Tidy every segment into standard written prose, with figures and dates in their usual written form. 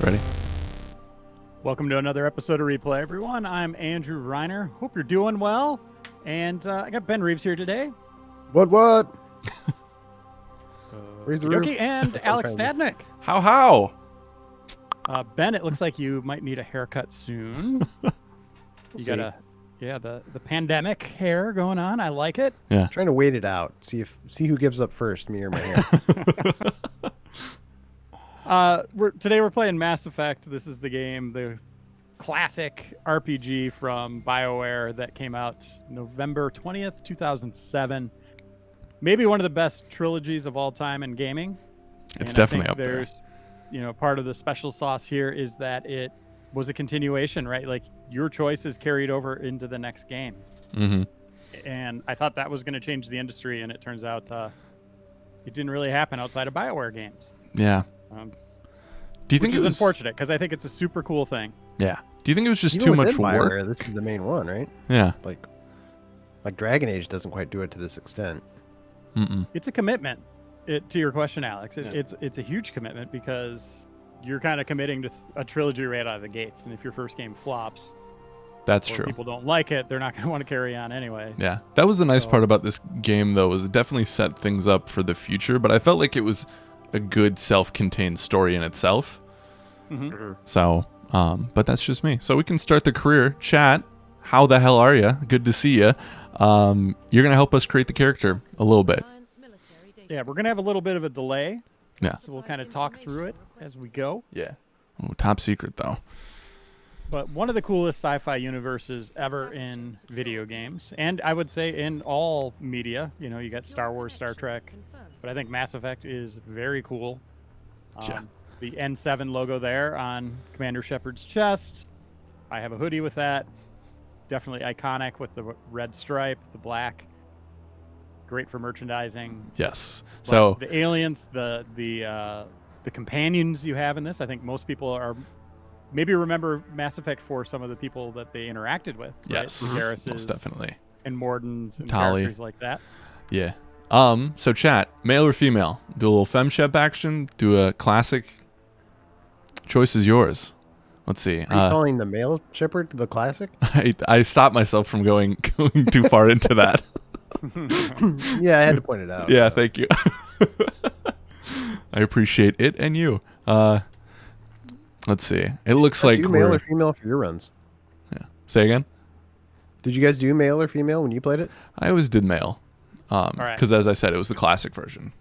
Ready? Welcome to another episode of Replay, everyone. I'm Andrew Reiner. Hope you're doing well. And I got Ben Reeves here today. What? Raise the roof. And Alex Stadnik. How? Ben, it looks like you might need a haircut soon. You got the pandemic hair going on. I like it. Yeah. Trying to wait it out. See who gives up first, me or my hair. Today we're playing Mass Effect. This is the game, the classic RPG from BioWare that came out November 20th, 2007. Maybe one of the best trilogies of all time in gaming. It's And definitely I up think there. there's, part of the special sauce here is that it was a continuation, right? Like your choices carried over into the next game. Mm-hmm. And I thought that was going to change the industry, and it turns out it didn't really happen outside of BioWare games. Yeah. Do you think which it is was unfortunate because I think it's a super cool thing. Yeah. Do you think it was just Even too much within work? BioWare, this is the main one, right? Yeah. Like Dragon Age doesn't quite do it to this extent. Mm-mm. It's a commitment. To your question, Alex, Yeah. it's a huge commitment because you're kind of committing to a trilogy right out of the gates, and if your first game flops, That's or true. people don't like it, they're not going to want to carry on anyway. Yeah. That was the nice So- part about this game, though, was it definitely set things up for the future, but I felt like it was a good self-contained story in itself. Mm-hmm. So, but that's just me. So we can start the career. Chat, how the hell are you? Good to see you. You're going to help us create the character a little bit. Yeah, we're going to have a little bit of a delay, Yeah. so we'll kind of talk through it as we go. Yeah. Oh, top secret, though. But one of the coolest sci-fi universes ever in video games, and I would say in all media. You got Star Wars, Star Trek, but I think Mass Effect is very cool. Yeah. The N7 logo there on Commander Shepard's chest. I have a hoodie with that. Definitely iconic with the red stripe, the black. Great for merchandising. Yes. But So, the aliens, the companions you have in this, I think most people are maybe remember Mass Effect for some of the people that they interacted with. yes. Right? Most Garruses definitely. and Mordens and Tali. characters like that. Yeah. So chat, male or female? Do a little femshep action? Do a classic? Choice is yours. Let's see. Are you calling the male Shepard the classic? I stopped myself from going too far into that. Yeah, I had to point it out. Yeah, thank you. I appreciate it and you. Let's see. It looks like do male we're... or female for your runs? Yeah. Say again? Did you guys do male or female when you played it? I always did male. right. Because as I said, it was the classic version.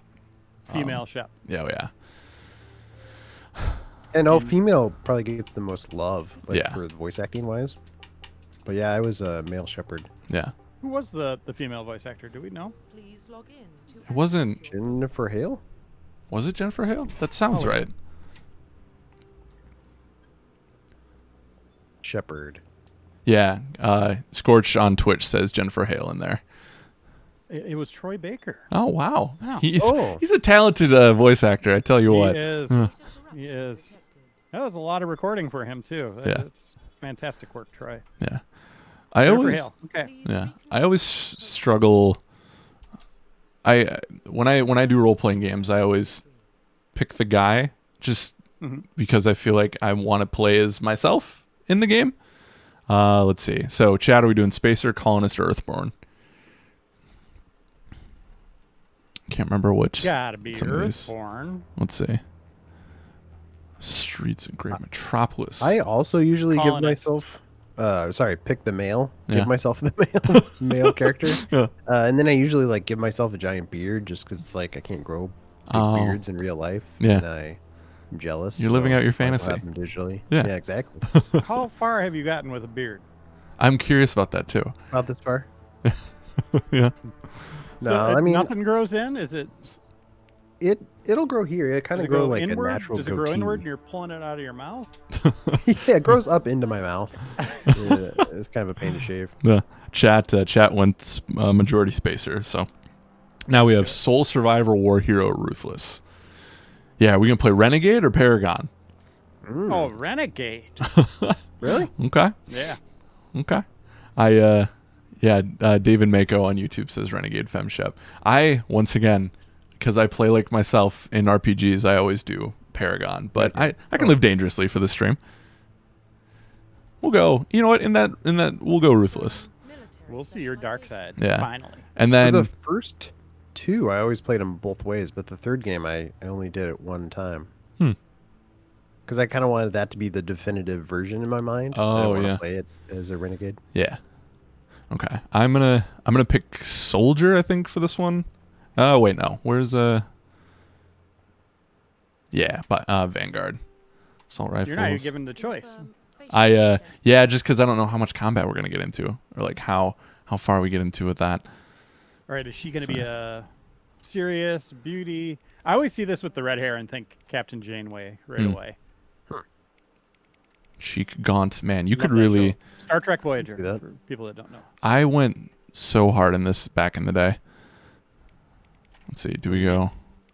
Female Shep. Yeah. And female probably gets the most love, for the voice acting wise. But yeah, I was a male Shepard. Yeah. Who was the female voice actor? Do we know? Please log in to It wasn't... Jennifer Hale? Was it Jennifer Hale? That sounds Oh, right. Shepard. Yeah. Scorch on Twitch says Jennifer Hale in there. It was Troy Baker. Oh, wow. Wow. He's a talented voice actor, I tell you what. He is. He is. That was a lot of recording for him too. Yeah. It's fantastic work, Troy. Yeah. I Jennifer always... Hale. Okay. Yeah, I always struggle. When I do role playing games, I always pick the guy just because I feel like I want to play as myself in the game. Let's see. So, Chad, are we doing Spacer, Colonist, or Earthborn? Can't remember which. Gotta be some of these. Earthborn. Let's see. Streets of Great Metropolis. I also usually give Colonist. myself... pick the male. Yeah. Give myself the male character. Yeah. And then I usually give myself a giant beard just because it's I can't grow big beards in real life. Yeah. And I'm jealous. You're living out your I'll have fantasy. them digitally. Yeah. Yeah, exactly. How far have you gotten with a beard? I'm curious about that too. About this far? Yeah. No, So, I mean nothing grows in. Is it? it'll grow here. It kind Does of it grow grow like inward? a natural Does it goatee. grow inward and you're pulling it out of your mouth? Yeah, it grows up into my mouth. Yeah, it's kind of a pain to shave. The chat went majority Spacer. So now we have Soul Survivor, War Hero, Ruthless. Yeah, are we gonna play Renegade or Paragon? Oh, Renegade. Really? Okay. Yeah. Okay. David Mako on YouTube says Renegade Femshep. I, once again, because I play like myself in RPGs, I always do Paragon, but I can live dangerously for this stream. We'll go. You know what? In that we'll go ruthless. We'll see your dark side. Yeah. Finally. And then For the first two, I always played them both ways, but the third game I only did it one time. Because I kind of wanted that to be the definitive version in my mind. I Oh, didn't want yeah. to play it as a renegade. yeah. Okay. I'm gonna pick soldier, I think, for this one. Oh wait, no. Where's yeah, but Vanguard. Assault rifles. You're not even given the choice. Yeah, just because I don't know how much combat we're gonna get into, or like how far we get into with that. All right, is she going to be a serious beauty? I always see this with the red hair and think Captain Janeway right away. Chic Gaunt, man, you could Love that really. show. Star Trek Voyager, See that? for people that don't know. I went so hard in this back in the day. Let's see, do we go?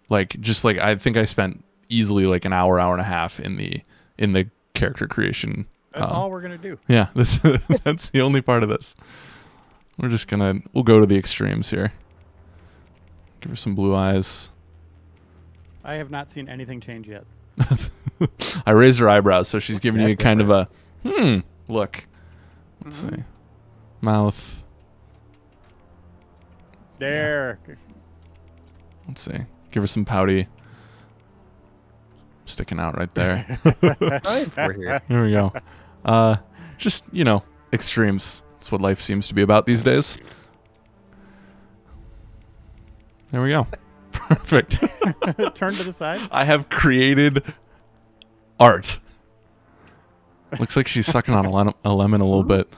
Like I think I spent easily like an hour and a half in the character creation. That's all we're going to do. Yeah, that's the only part of this. We'll go to the extremes here. Give her some blue eyes. I have not seen anything change yet. I raised her eyebrows, so she's giving you kind of a look. Let's see. Mouth. There. Let's see. Give her some pouty. Sticking out right there. Right for here. Here we go. Just, extremes. That's what life seems to be about these days. There we go. Perfect. Turn to the side. I have created art. Looks like she's sucking on a lemon a little bit.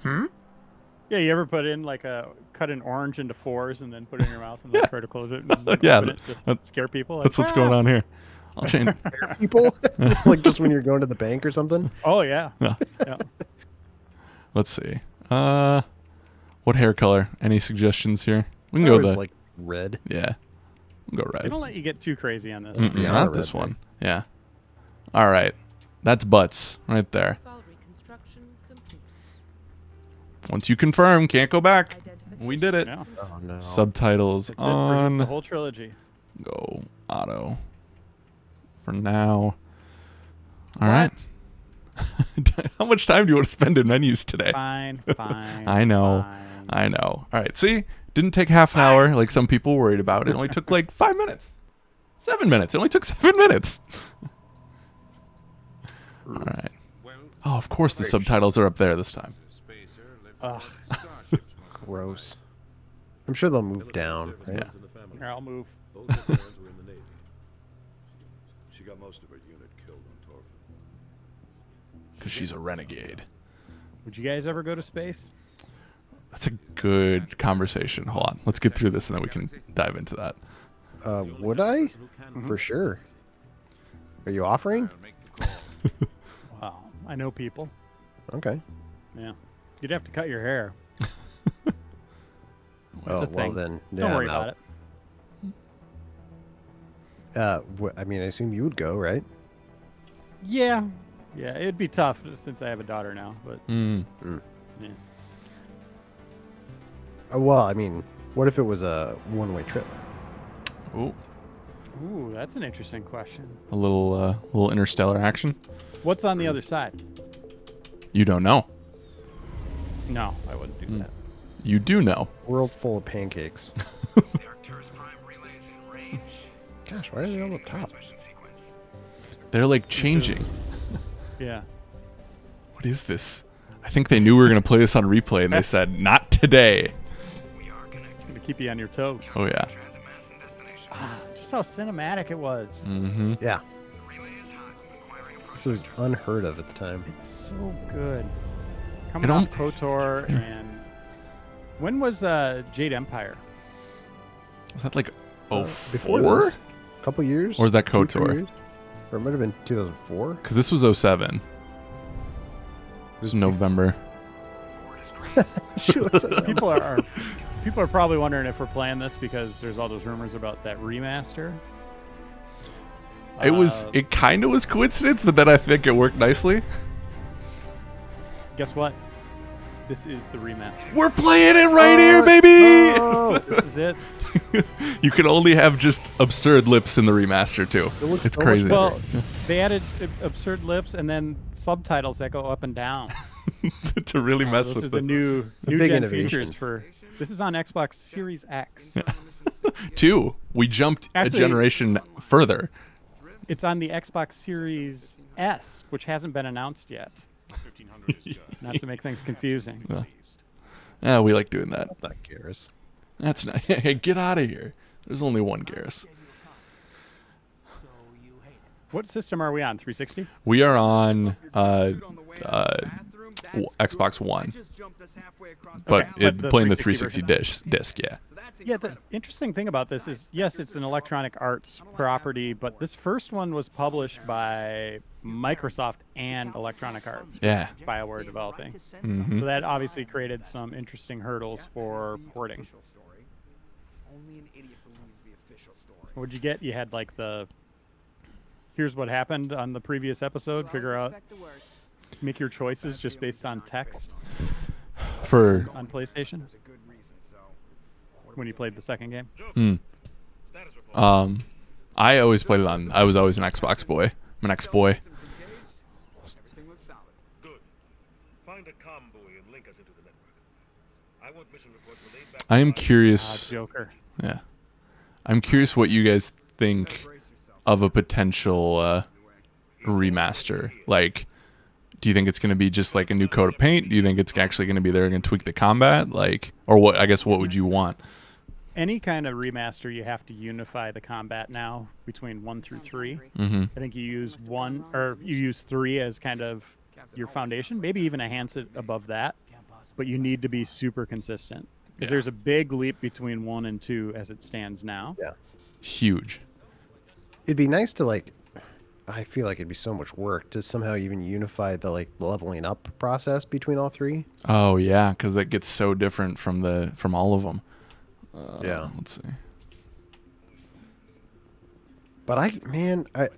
Yeah, you ever put in cut an orange into fours and then put it in your mouth and then try to close it and Yeah, open it to scare people? That's what's going on here. I'll change. People? Like just when you're going to the bank or something? Oh, yeah. Yeah. Yeah. Let's see. What hair color? Any suggestions here? We can I go always the like red. yeah. We'll go They red. don't let you get too crazy on this. Mm-mm, Yeah, not red this thing. one. Yeah. All right. That's butts right there. Once you confirm, can't go back. We did it. Yeah. Oh no. Subtitles That's it for on. the whole trilogy. Go auto. For now. All right. How much time do you want to spend in menus today? Fine. I know. Fine. I know. All right. See? Didn't take half an hour like some people worried about. It only took like 5 minutes. 7 minutes. It only took 7 minutes. All right. Oh, of course the subtitles are up there this time. Ugh. Gross. I'm sure they'll move down. Right? Yeah. Here, I'll move. Both her parents were in the Navy. She got most of her unit killed on Torfin. Because she's a renegade. Would you guys ever go to space? That's a good conversation. Hold on. Let's get through this and then we can dive into that. Would I? For sure. Are you offering? Wow. I know people. Okay. Yeah. You'd have to cut your hair. Oh, a well thing. then. Don't Yeah, worry I'm about out. it. I mean, I assume you would go, right? Yeah. Yeah, it'd be tough since I have a daughter now, but yeah. Well, I mean, what if it was a one-way trip? Ooh. Ooh, that's an interesting question. A little interstellar action. What's on the other side? You don't know. No, I wouldn't do that. You do know. World full of pancakes. Gosh, why are they all up top? They're like changing. Yeah. What is this? I think they knew we were going to play this on replay and they said, not today. It's going to keep you on your toes. Oh, yeah. Just how cinematic it was. Mm-hmm. Yeah. This was unheard of at the time. It's so good. Coming It off al- KOTOR and... When was Jade Empire? Was that like Before 04? this, a couple years? Or was that 2, 3 KOTOR? years? Or it might have been 2004. Because this was 07. This was November. People are probably wondering if we're playing this because there's all those rumors about that remaster. It kind of was coincidence, but then I think it worked nicely. Guess what? This is the remaster. We're playing it right here, baby. Oh, this is it. You can only have just absurd lips in the remaster too. looks It's so much crazy. Well, they added absurd lips and then subtitles that go up and down. To really mess Those are with the new big gen innovation. features for. This is on Xbox Series X. 2. We jumped Actually- a generation further. It's on the Xbox Series S, which hasn't been announced yet. Not to make things confusing. Yeah, we like doing that. That's not Garrus. That's not. Hey, get out of here. There's only one Garrus. What system are we on? 360? We are on Xbox One, but Okay, but the playing the 360 360 disc. Yeah. Yeah, the interesting thing about this is, yes, it's an Electronic Arts property, but this first one was published by Microsoft and Electronic Arts. Yeah. BioWare developing. Mhm. So that obviously created some interesting hurdles for porting. What'd you get? You had like the here's what happened on the previous episode. Figure out, make your choices just based on text For on PlayStation when you played the second game. I always played it on. I was always an Xbox boy. I'm an X boy. Find a comm buoy and link us into the network. I want mission reports relayed back. I am curious. Joker. Yeah. I'm curious what you guys think of a potential remaster. Like, do you think it's going to be just like a new coat of paint? Do you think it's actually going to be they're going to tweak the combat? Like, or what? I guess what would you want? Any kind of remaster, you have to unify the combat now between 1 through 3. Mm-hmm. I think you use 1 or you use 3 as kind of your foundation, maybe even enhance it above that. But you need to be super consistent because there's a big leap between 1 and 2 as it stands now. Yeah. Huge. It'd be nice to like. I feel like it'd be so much work to somehow even unify the like leveling up process between all three. Oh yeah, because that gets so different from all of them. Yeah. Let's see. But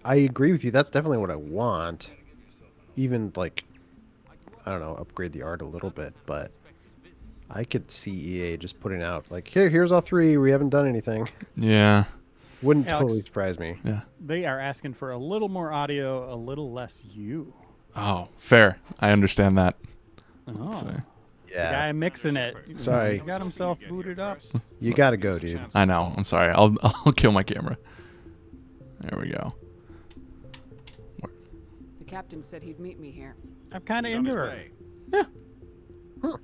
I agree with you. That's definitely what I want. Even like, I don't know, upgrade the art a little bit. But I could see EA just putting out like, here's all three. We haven't done anything. Yeah. Wouldn't Alex, totally surprise me. Yeah. They are asking for a little more audio, a little less you. Oh, fair. I understand that. Let's Oh, see. the Yeah. guy mixing it. Sorry. He got himself booted up. You gotta go, dude. I know. I'm sorry. I'll kill my camera. There we go. The captain said he'd meet me here. I'm kind of He's on into his her. way. Huh.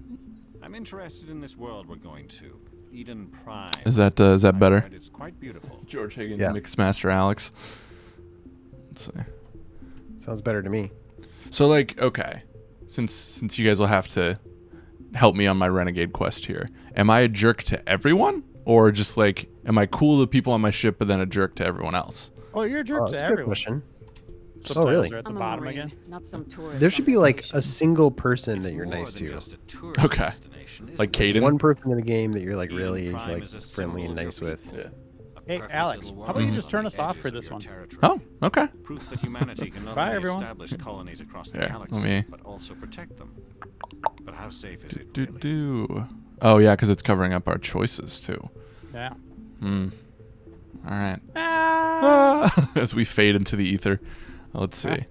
I'm interested in this world we're going to. Eden Prime. Is that better? I've heard it's quite beautiful. George Higgins, Yeah. Mixmaster Alex. Let's see. Sounds better to me. So like, okay, since you guys will have to help me on my renegade quest here, am I a jerk to everyone, or just like, am I cool to people on my ship, but then a jerk to everyone else? Well, you're a jerk Oh, to that's a good everyone. question. Subtitles really? are at the I'm a bottom Marine, again. not some tourist. There should be like vacation. a single person that It's you're more nice than to. just a tourist Okay. destination, isn't Like it? Caden? One person in the game that you're like Eden really Prime like is a friendly and symbol of nice your with. people. Yeah. A Hey, perfect Alex, little how about you world just on turn the us off edges for of this your one? territory. Oh, okay. Proof that humanity can not Bye, only everyone. establish colonies across the Here, galaxy, let me- but also protect them. But how safe is it Do really? do. Oh yeah, because it's covering up our choices too. Yeah. Hmm. All right. Ah! As we fade into the ether, let's see.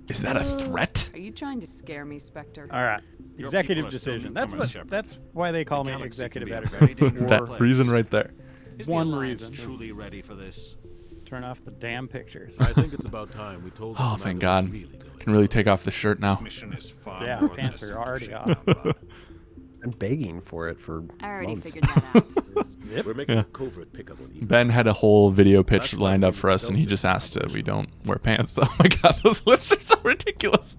Is that a threat? Are you trying to scare me, Spectre? All right. Your Executive people are still decision. newcomers, Shepard. That's why they call The me galaxy can executive be a editor. very dangerous That place. reason right there. Is One the Alliance reason. truly ready for this? Turn off the damn pictures. I think it's about time we told Oh, them thank Commander God. what's really going Can really take off the shirt This now. mission is far Yeah, more than pants a are simple already ship off. combat. I'm begging for it for I already months. figured that out. on. Zip. We're making Yeah. a covert pickup on Eden. Ben had a whole video pitch That's why lined we up for need us, and he stealth just systems asked we operational. don't wear pants. Oh my God, those lips are so ridiculous.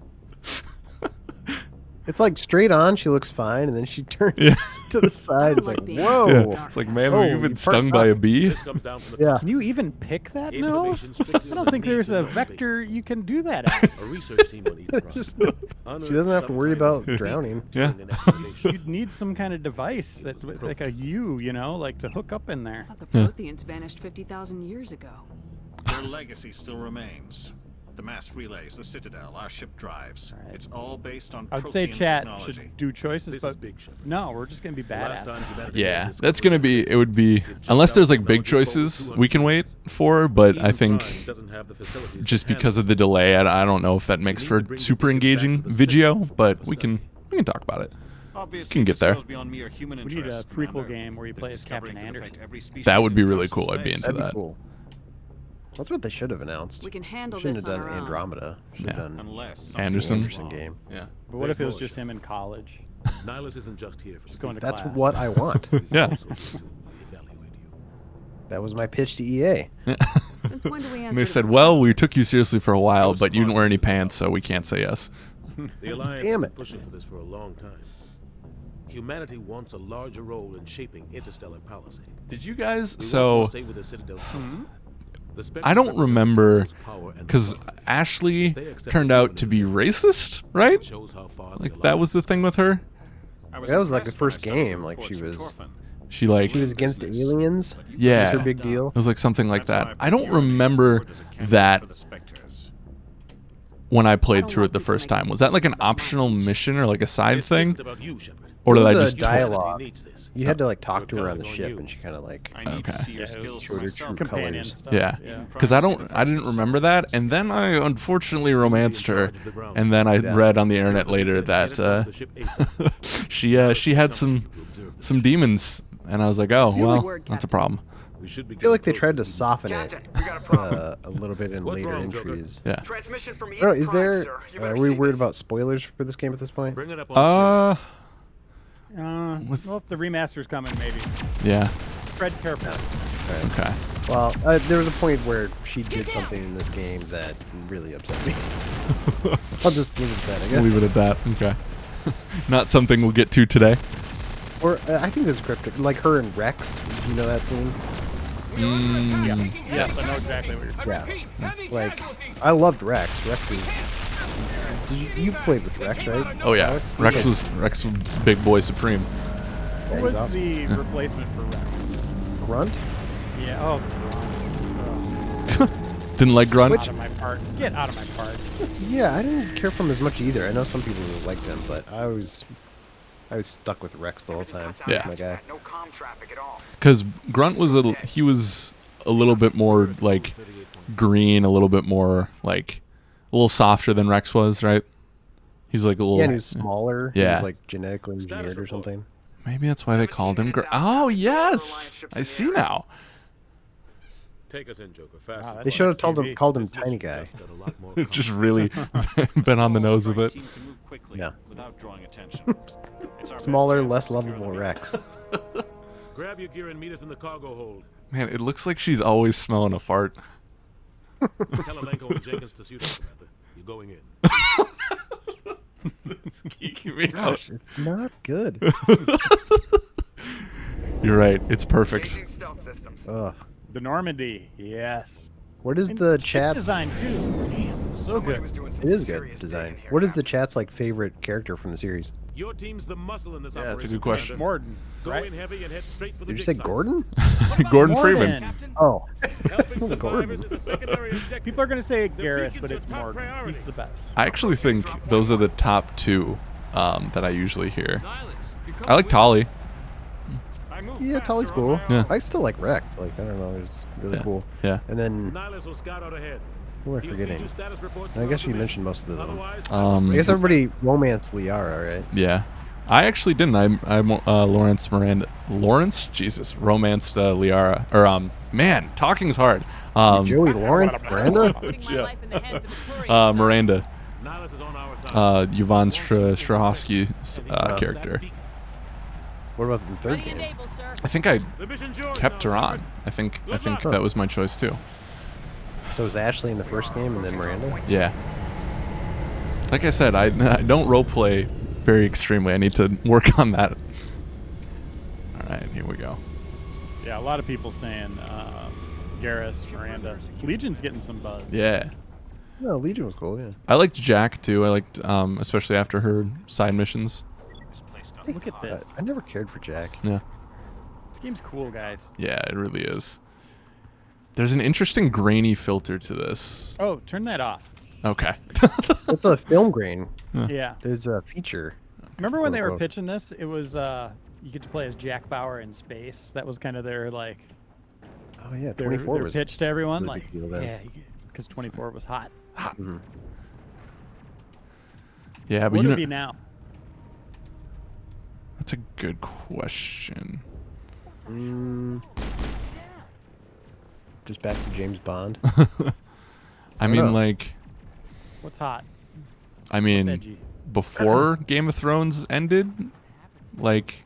It's like straight on, she looks fine, and then she turns Yeah. to the side. It's like like, being whoa. Yeah. It's like, man, Oh, have you you been perked stung by up. a bee? This comes down from the Yeah. top. Can you even pick that nose? Information strictly I on don't think a there's a need-to-know vector basis. you can do that at. A research team on Eden Prime. Just- Unearthed she doesn't have to some worry kind of about beacon drowning. Yeah. during an excavation. You'd need some kind of device that's like a U, like to hook up in there. I thought the Yeah. Protheans vanished 50,000 years ago. Their legacy still remains. The mass relays, the Citadel, our ship drives. All right. It's all based on I would say Prothean chat technology. should do choices, This but is big, Shepard. no, we're just gonna be The last time badass. humanity Yeah, made this that's gonna be. discovery, It would be jumped unless there's out like big technology forward choices 200 we can wait times. for. But I Even think Prime doesn't have the facilities to just handle because of this. the delay, I don't know if that makes need for to bring the super beacon back engaging to the video. Citadel for But proper we can talk about it. Obviously, Can get this there. goes beyond mere human We need a interests, prequel Commander. game where you This play as discovery Captain could affect Anderson. every species That would be in really conscious cool. I'd be space. into That'd be that. cool. That's what they should have announced. We can handle Shouldn't this have on done our own. Andromeda. Should have Yeah. done Unless the something Anderson. goes Anderson wrong. game. Yeah. But what if it There's was more, just Shepard. him in college? Nihilus isn't just here for Just the going to That's class. what I want. He's Yeah. also here to evaluate you. That was my pitch to EA. Since when do we answer And they to said, the "Well, we scientists? took you seriously for a while, was but you didn't smart wear any to do that. pants, so we can't say yes." The Alliance Damn has been it. pushing for this for a long time. Humanity wants a larger role in shaping interstellar policy. Did you guys? We So won't stay with the Citadel Council. The I don't Spectres represent the remember Council's power and because authority. Ashley They accept turned the out to be racist, right? It shows how far the Like that was the Alliance thing with her. I That was like the impressed when I first studied the game, like, reports she from was- Torfin. She like She was against Business. aliens. Yeah. Was her big deal. It was like something like That's why that. put I don't your name remember forward as a candidate that for the Spectres. when I I played don't through want it the people first making time. Was that like an decisions about my optional future. mission or like a side This thing? isn't about you, Shepard. Or It did I was a just dialogue. Humanity needs this. You had to like talk to her We're on the counting ship, on you. and she kind of like. I need Okay. to see your Yeah, it was skills for showed her myself. true Companion colors. stuff. Yeah. Yeah. Because I didn't remember that, and then I unfortunately romanced her, and then I Yeah. read on the internet later that she had some demons, and I was like, oh Just your well, word, that's a Captain. problem. We should be I feel like they getting tried to close soften it Captain, we got a problem. a little bit in What's later wrong, Joker? entries. Yeah. Transmission from I don't know, Eden is Prime, there? sir. You Are better we see worried this. about spoilers for this game at this point? Bring it up on screen. Well, if the remaster's coming, maybe. Yeah. Tread carefully. Okay. Well, there was a point where she did something in this game that really upset me. I'll just leave it at that, I guess. Leave it at that. Okay. Not something we'll get to today. Or I think this is cryptic. Like her and Rex. Do you know that scene? Yes, I know exactly what you're Yeah. Like, I loved Rex. Rex is. You played with Rex, right? Oh yeah. Alex? Rex Yeah. was big boy supreme. Yeah, Who was he's awesome. the replacement for Rex? Grunt? Yeah. Oh, Didn't like Grunt. out of my part. Get out of my part. Yeah, I didn't care for him as much either. I know some people liked him, but I was stuck with Rex the whole time. Yeah. My guy. No comm traffic at all. Because Grunt was he was a little bit more like green, a little bit more like a little softer than Rex was, right? He's like a little. Yeah, and he was smaller. He Yeah. was like genetically engineered or something. Maybe that's why they called him. Oh yes, I see now. Take us in, Joker. Fast. Wow, They that's should on have TV. called him Tiny Guy. Just really been on the nose of it. Team can move quickly Yeah. without drawing attention. It's our best Smaller, chance less to secure lovable the Rex. Grab your gear and meet us in the cargo hold. Man, it looks like she's always smelling a fart. Tell Alenko and Jenkins to suit up, Commander. You're going in. It's geeking me out. Gosh, it's not good. You're right. It's perfect. Engaging stealth systems. Ugh. The Normandy. Yes. What is And the ship chat's? design too. Damn. So Somebody good. was doing some It is good serious design. digging here, What is the Captain. chat's like favorite character from the series? Your team's the muscle in this Yeah, operation. that's a good question. Commander. Morden. Go Right? in heavy and head straight for the Did you dig say site. Gordon? Gordon Morden. Freeman. Oh. Helping Gordon. survivors is a secondary objective. People are gonna say The Garrus, beacon's but your it's top Morden. priority. He's the best. I actually think those are the top two that I usually hear. I like Tolly. I move Yeah, faster Tolly's on cool. my own. I still like Rex. Like, I don't know, it's really Yeah. cool. Yeah. And then, Nihilus will scout out ahead. who am I He'll feed forgetting? you status reports I throughout guess the you mission. mentioned most of them. Otherwise, I guess everybody romanced Liara, right? Yeah. I actually didn't. I'm Lawrence Miranda. Lawrence? Jesus. Romanced Liara. Or, man, talking's hard. Joey Lawrence? Miranda? Putting my Yeah. life in the hands of a Turian, sir. Miranda. Nihilus is on our side. Yvonne Strahovski's character. What about the third Ready and game? able, sir. I think I The mission's yours kept now, her on. Shepard. I think Good luck. that was my choice too. So was Ashley in the first game and then Miranda? Yeah. Like I said, I don't roleplay very extremely. I need to work on that. All right, here we go. Yeah, a lot of people saying Garrus, Miranda. Legion's getting some buzz. Yeah. No, Legion was cool, yeah. I liked Jack too. I liked, especially after her side missions. This place got Look at this. I never cared for Jack. Yeah. This game's cool, guys. Yeah, it really is. There's an interesting grainy filter to this. Oh, turn that off. Okay. It's a film grain. Yeah. There's a feature. Remember when they were quote. pitching this? It was you get to play as Jack Bauer in space. That was kind of their like Oh yeah, their, 24 their was pitch to everyone. really Like big deal then. yeah, because 24 was hot. Mhm. Yeah, but What you would know, it be now? that's a good question. Just back to James Bond. I mean, know. like, What's hot? I What's mean, edgy? before Game of Thrones ended, like,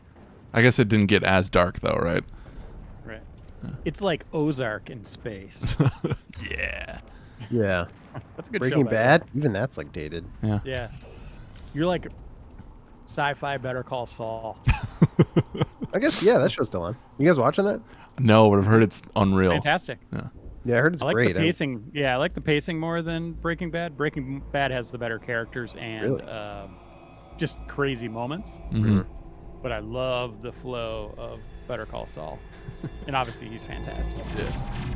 I guess it didn't get as dark though, right? Right. It's like Ozark in space. Yeah. Yeah. That's a good Breaking show. by the way. Bad, even that's like dated. Yeah. Yeah. You're like sci-fi Better Call Saul. I guess yeah, that show's still on. You guys watching that? No, but I've heard it's unreal. Fantastic. Yeah, I heard it's I like great. the pacing. Yeah, I like the pacing more than Breaking Bad. Breaking Bad has the better characters and Really? just crazy moments. Mhm. But I love the flow of Better Call Saul, and obviously he's fantastic.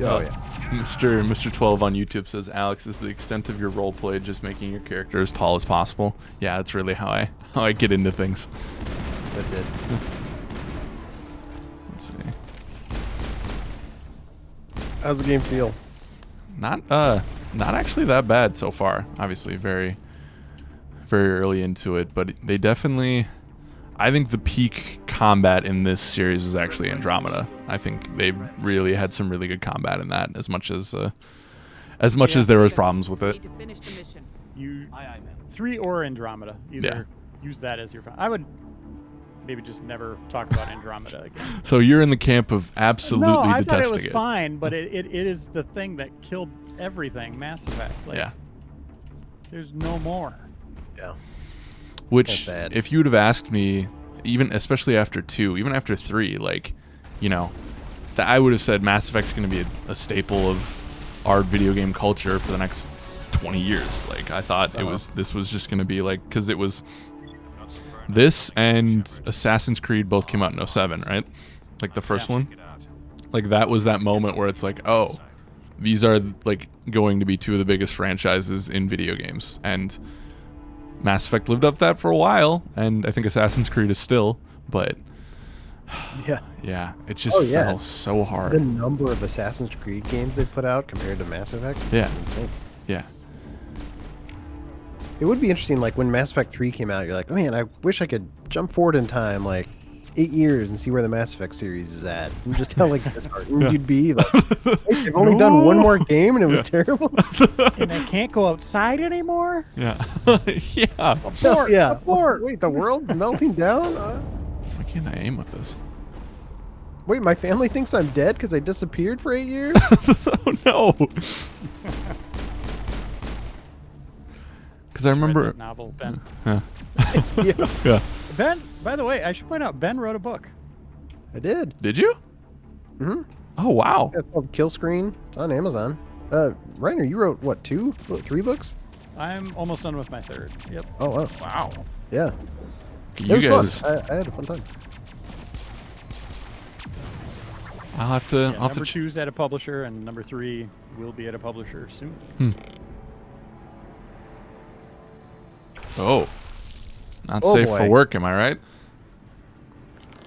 Oh yeah. Mr. 12 on YouTube says, Alex, is the extent of your role play just making your character as tall as possible? Yeah, that's really how I get into things. That did. Let's see. How's the game feel? Not actually that bad so far. Obviously very early into it, but they definitely, I think the peak combat in this series was actually Andromeda. I think they really had some really good combat in that, as much as there was problems with it. Need to finish the mission. You 3 or Andromeda. Either use that as your. I would maybe just never talk about Andromeda again. So you're in the camp of absolutely No, I thought it detesting was fine, but it is the thing that killed everything. Mass Effect. Like, Yeah. There's no more. Yeah. Which, That's sad. if you would have asked me, even especially after 2, even after 3, like, you know, that I would have said Mass Effect's going to be a staple of our video game culture for the next 20 years. Like, I thought this was just going to be like, because it was this and Assassin's Creed both came out in 07, right? Like the first one. Like that was that moment where it's like, oh, these are like going to be 2 of the biggest franchises in video games, and Mass Effect lived up that for a while, and I think Assassin's Creed is still, but Yeah. it just Oh, yeah. fell so The hard. number of Assassin's Creed games they put out compared to Mass Effect Yeah. is insane. Yeah. It would be interesting, like when Mass Effect 3 came out, you're like, oh man, I wish I could jump forward in time like 8 years and see where the Mass Effect series is at, and just how like disheartened you'd be. Like, hey, they've only done one more game and it was terrible. And I can't go outside anymore. Yeah. Yeah. Abort, Yeah. abort. Wait, the world's melting down? Why can't I aim with this? Wait, my family thinks I'm dead because I disappeared for 8 years? Oh no. Because I Read remember. that novel, Ben. Yeah. Yeah, Yeah. Ben, by the way, I should point out, Ben wrote a book. I did. Did you? Mm-hmm. Oh wow. It's called Kill Screen. It's on Amazon. Reiner, you wrote what, 3 books? I'm almost done with my 3rd. Yep. Oh wow. Wow. Yeah. You It was guys. fun. I had a fun time. I'll have to. Yeah, I'll have number to. 2's at a publisher, and number 3 will be at a publisher soon. Oh. Not Oh, safe for boy. work, am I right?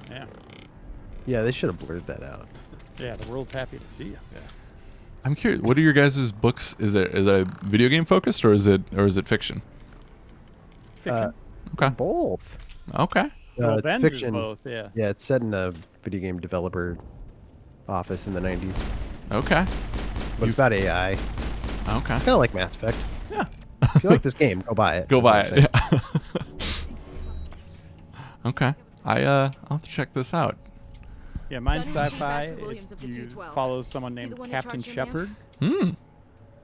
Yeah. Yeah, they should have blurred that out. Yeah, the world's happy to see you. I'm curious. What are your guys' books? Is it video game focused or is it fiction? Fiction. Okay. Both. Okay. Well, Ben's is fiction. both, yeah. Yeah, it's set in a video game developer office in the 90s. Okay. But it's about AI. Okay. It's kind of like Mass Effect. Yeah. If you like this game, go buy it. Go buy That's what I'm it. Yeah. Okay. I'll have to check this out. Yeah, mine's Gunner sci-fi. Chief Ashley Williams of the You 212. follow someone You the named one in Captain charge here, ma'am? Shepard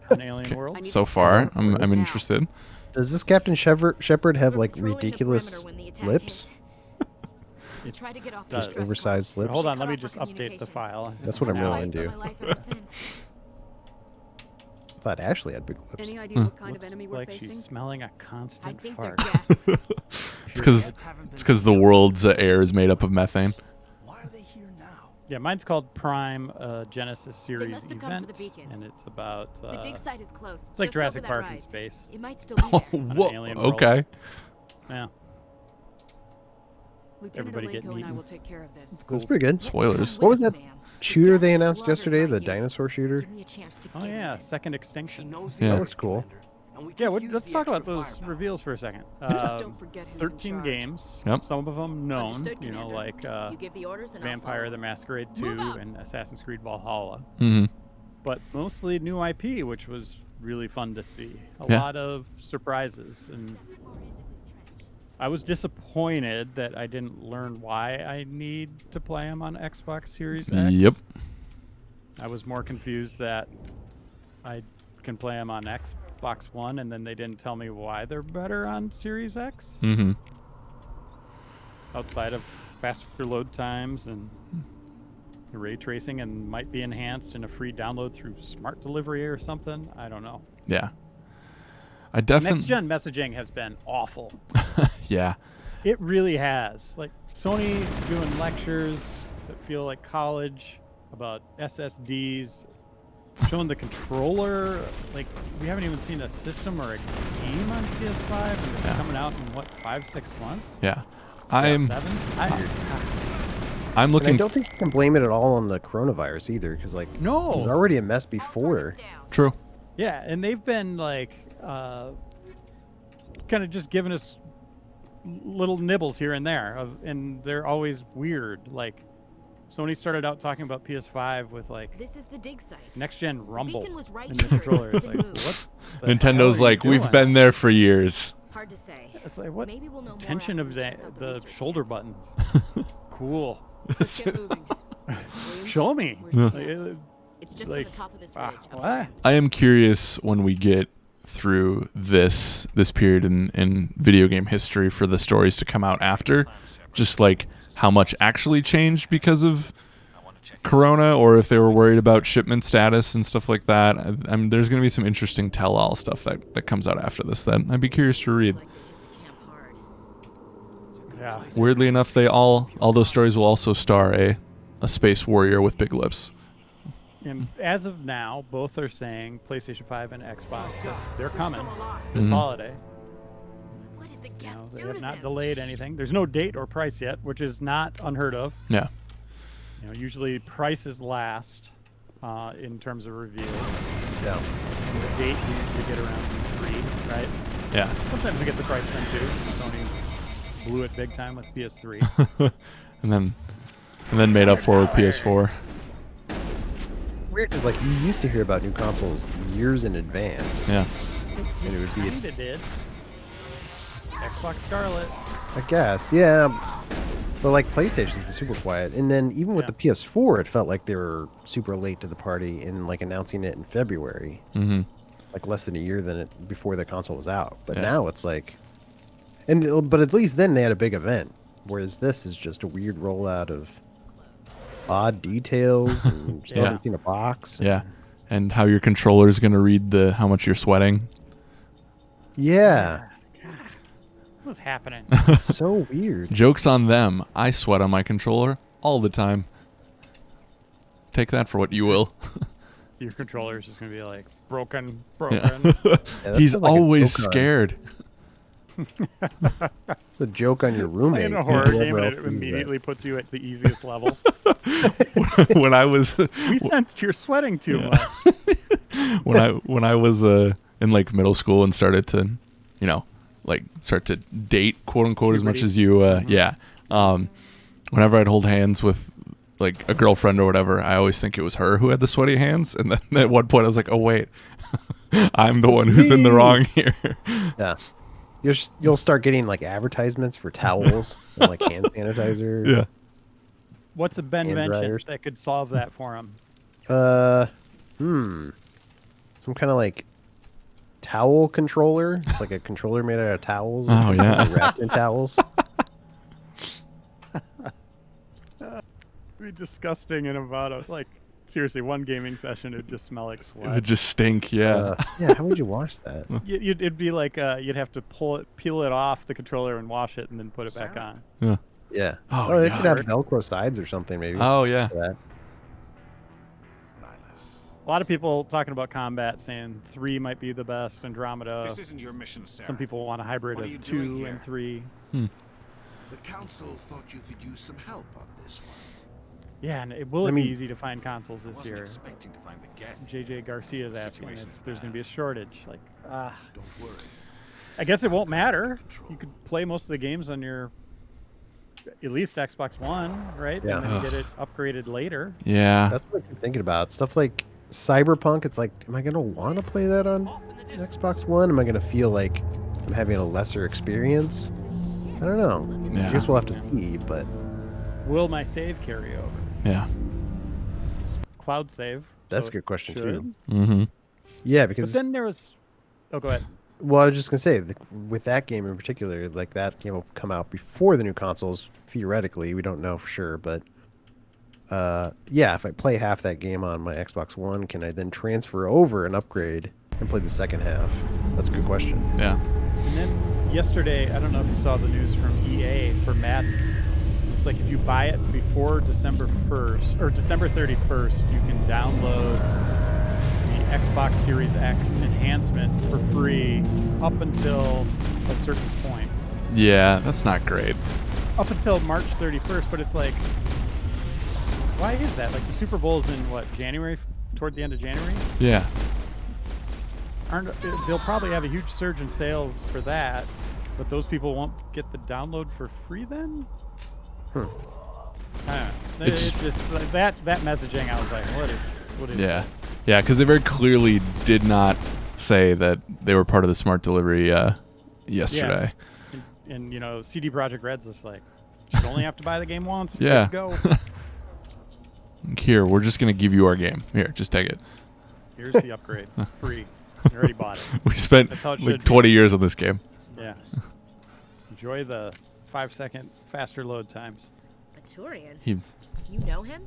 Hmm. on Alien World. I need So to far, stop. I'm Now. interested. Does this Captain Shepard have We're like patrolling the ridiculous perimeter when the attack lips? hit. Try to get off does. the stress Oversized line. lips? Hold on, Cut let me off just our update the communications. file. That's what I'm I've really been fighting into. for my life ever since. I thought Ashley had big lips. Any idea what kind of Looks enemy we're like facing? she's smelling a I constant think they're fart. deaf. It's because the world's air is made up of methane. Yeah, Yeah, mine's called Prime Genesis Series must have come for event, the beacon. and it's about The dig site is close. it's like just over Jurassic that Park in rise. space. It might still be Oh, there. an whoa. alien world. Okay. Yeah, Lieutenant Everybody getting Olenko and I eaten. will take care of this. That's pretty good. Spoilers. What was that Man. shooter they Gavin announced slaughtered yesterday? my The unit. dinosaur shooter? Give me a chance to Oh get yeah, even. Second Extinction. Yeah. That looks cool. Yeah, let's talk about those reveals for a second. Just don't forget who's in 13 charge. games. Yep. Some of them known, Understood, you know, Commander. like You give the orders and I'll Vampire follow. the Masquerade 2 Move out. and Assassin's Creed Valhalla. Mm-hmm. But mostly new IP, which was really fun to see. A Yeah. lot of surprises, and I was disappointed that I didn't learn why I need to play them on Xbox Series X. Yep. I was more confused that I can play them on Xbox One, and then they didn't tell me why they're better on Series X. Mm-hmm. Outside of faster load times and ray tracing, and might be enhanced in a free download through smart delivery or something. I don't know. Yeah. I definitely. Next gen messaging has been awful. Yeah. It really has. Like Sony doing lectures that feel like college about SSDs, showing the controller. Like we haven't even seen a system or a game on PS5, and it's coming out in what 5-6 months? Yeah. I'm 7? I'm And looking. I don't think you can blame it at all on the coronavirus either, because like it was No. already a mess before. True. Yeah, and they've been like kind of just giving us little nibbles here and there, and they're always weird. Like Sony started out talking about PS5 with like This is the dig site. next gen rumble beacon was right in the here. controller. It It's didn't like move. what? the Nintend's hell are you like, we've doing? been there for years. Hard to say. It's like what Maybe we'll know more tension after of we check out the research shoulder camp. buttons. Cool. Let's get moving. Williams, Show me. where's the Like, camp? It's just like, on the top of this ah, ridge. up what? ahead. I am curious when we get through this period in video game history for the stories to come out after, just like how much actually changed because of Corona, or if they were worried about shipment status and stuff like that. I mean, there's going to be some interesting tell-all stuff that comes out after this that I'd be curious to read. Like they hit the camp hard. Yeah. Weirdly enough, they all those stories will also star a space warrior with big lips. And as of now, both are saying PlayStation 5 and Xbox that they're coming Mm-hmm. this holiday. What did the You gas know, do they have to not them? delayed anything. There's no date or price yet, which is not unheard of. Yeah. You know, usually prices last in terms of reveals. Yeah. And the date we usually get around E3, right? Yeah. Sometimes we get the price then too. Sony blew it big time with PS3. and then made up for it with PS4. Weird, 'cause, like you used to hear about new consoles years in advance, Yeah. and it would be, Kinda did. Xbox Scarlet. I guess, yeah. But like PlayStation's been super quiet, and then even with Yeah. the PS4, it felt like they were super late to the party in like announcing it in February, Mm-hmm. like less than a year before the console was out. But Yeah. now it's like, but at least then they had a big event, whereas this is just a weird rollout of odd details and still Yeah. haven't seen a box. Yeah. And how your controller is going to read how much you're sweating. Yeah, What's happening? it's so weird. Joke's on them. I sweat on my controller all the time. Take that for what you will. Your controller is just gonna be like broken. Yeah. Yeah, that He's sounds like a always joke on- scared. It's a joke on your roommate. Playing a horror whoever game and else it uses that. immediately puts you at the easiest level. when I was We sensed you're sweating too much. when I was in like middle school and started to, you know, like start to date, quote unquote, as much Puberty. as you yeah. Whenever I'd hold hands with like a girlfriend or whatever, I always think it was her who had the sweaty hands, and then at one point I was like, oh wait, I'm the one who's in the Me. wrong here. Yeah. You'll start getting like advertisements for towels and like hand sanitizer. Yeah. What's a Hand Benvention dryers. that could solve that for him? Some kind of like towel controller. It's like a controller made out of towels. Oh, yeah. Wrapped in towels. It'd be disgusting in about seriously, one gaming session it'd just smell like It sweat. would just stink. Yeah. Yeah. How would you wash that? It'd be like you'd have to peel it off the controller and wash it and then put it back on. Yeah. Yeah. Oh, They yeah. could have Velcro sides or something maybe. Oh yeah. for that. Nice. A lot of people talking about combat, saying 3 might be the best. Andromeda. This isn't your mission, Sarah. Some people want a hybrid What are you of doing 2 here? and 3. The council thought you could use some help on this one. Yeah, and will I it mean- be easy to find consoles I this wasn't year? expecting to find the gap. JJ Garcia's asking if Situation's there's going to bad. be a shortage. Like, Don't worry. I guess it won't matter. You could play most of the games on your at least Xbox One, right? Yeah. And then get it upgraded later. Yeah. That's what I'm thinking about. Stuff like Cyberpunk, it's like, am I going to want to play that on Xbox One? Am I going to feel like I'm having a lesser experience? I don't know. Yeah. I guess we'll have to see, but Will my save carry over? Yeah. It's cloud save. that's so a good question, it too. should. Mm-hmm. Yeah, But because, then there was. Oh, go ahead. well, I was just going to say, with that game in particular, like that game will come out before the new consoles, theoretically. We don't know for sure, but yeah, if I play half that game on my Xbox One, can I then transfer over and upgrade and play the second half? That's a good question. Yeah. And then yesterday, I don't know if you saw the news from EA for Madden. It's like if you buy it before December 1st or December 31st, you can download the Xbox Series X enhancement for free up until a certain point. Yeah, that's not great. Up until March 31st, but it's like, why is that? Like the Super Bowl's in what, January? Toward the end of January? Yeah. They'll probably have a huge surge in sales for that, but those people won't get the download for free then? I don't know. It's just like that messaging. I was like, what is Yeah. this? Yeah, because they very clearly did not say that they were part of the smart delivery yesterday. And you know, CD Projekt Red's just like, you only have to buy the game once. Yeah. Go. Here, we're just gonna give you our game. Here, just take it. Here's the upgrade, free. You already bought it. We spent That's how it like should be. 20 years on this game. Yeah. Enjoy the 5-second faster load times. A Turian? He, You know him?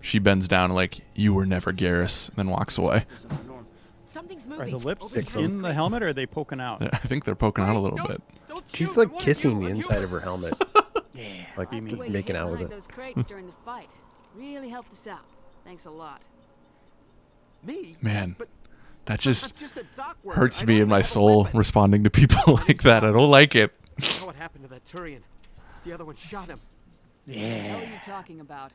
she bends down like, you were never Garrus, and then walks away. Something's Are moving. the lips Over in here. the helmet, or are they poking out? I think they're poking out a little bit. She's like kissing the inside of her helmet, Yeah. like Beamy. just Way you making hid out with behind it. those crates during the fight really helped us out. Thanks a lot. Me? Man, But that I'm just just a dock worker. hurts I me don't in my have a soul weapon. responding to people like that. I don't like it. I know what happened to that Turian. The other one shot him. What the hell are you talking about?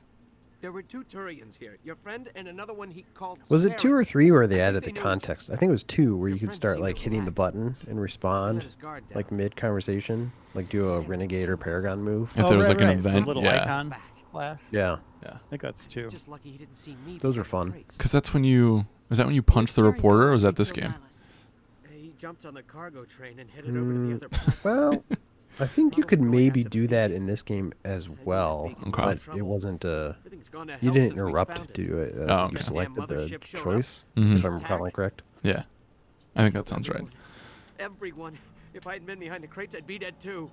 There were 2 Turians here. Your friend and another one he called Was it 2 Sarah. or 3 where they I added the think they knew context? I think it was 2 where Your you could friend start seemed like to hitting the relax. button and Let respond his guard down. like mid conversation, like do a renegade or paragon move. If there was right, like an right. It's a event, little yeah. icon flash. Yeah, I think that's 2. Just lucky he didn't see me. those behind are fun. the crates. Because that's when you, is that when you punch the reporter, or was that this game? He jumped on the cargo train and headed over to the other platform. Well, I think you could maybe do that in this game as well, Okay. but it wasn't Everything's gone to you hell didn't since we interrupt found it. to do it. Oh, You okay. selected Damn the mothership showed up. choice, Mhm. if I'm recalling correct. Yeah. I think that sounds right. Everyone. If I had been behind the crates, I'd be dead too.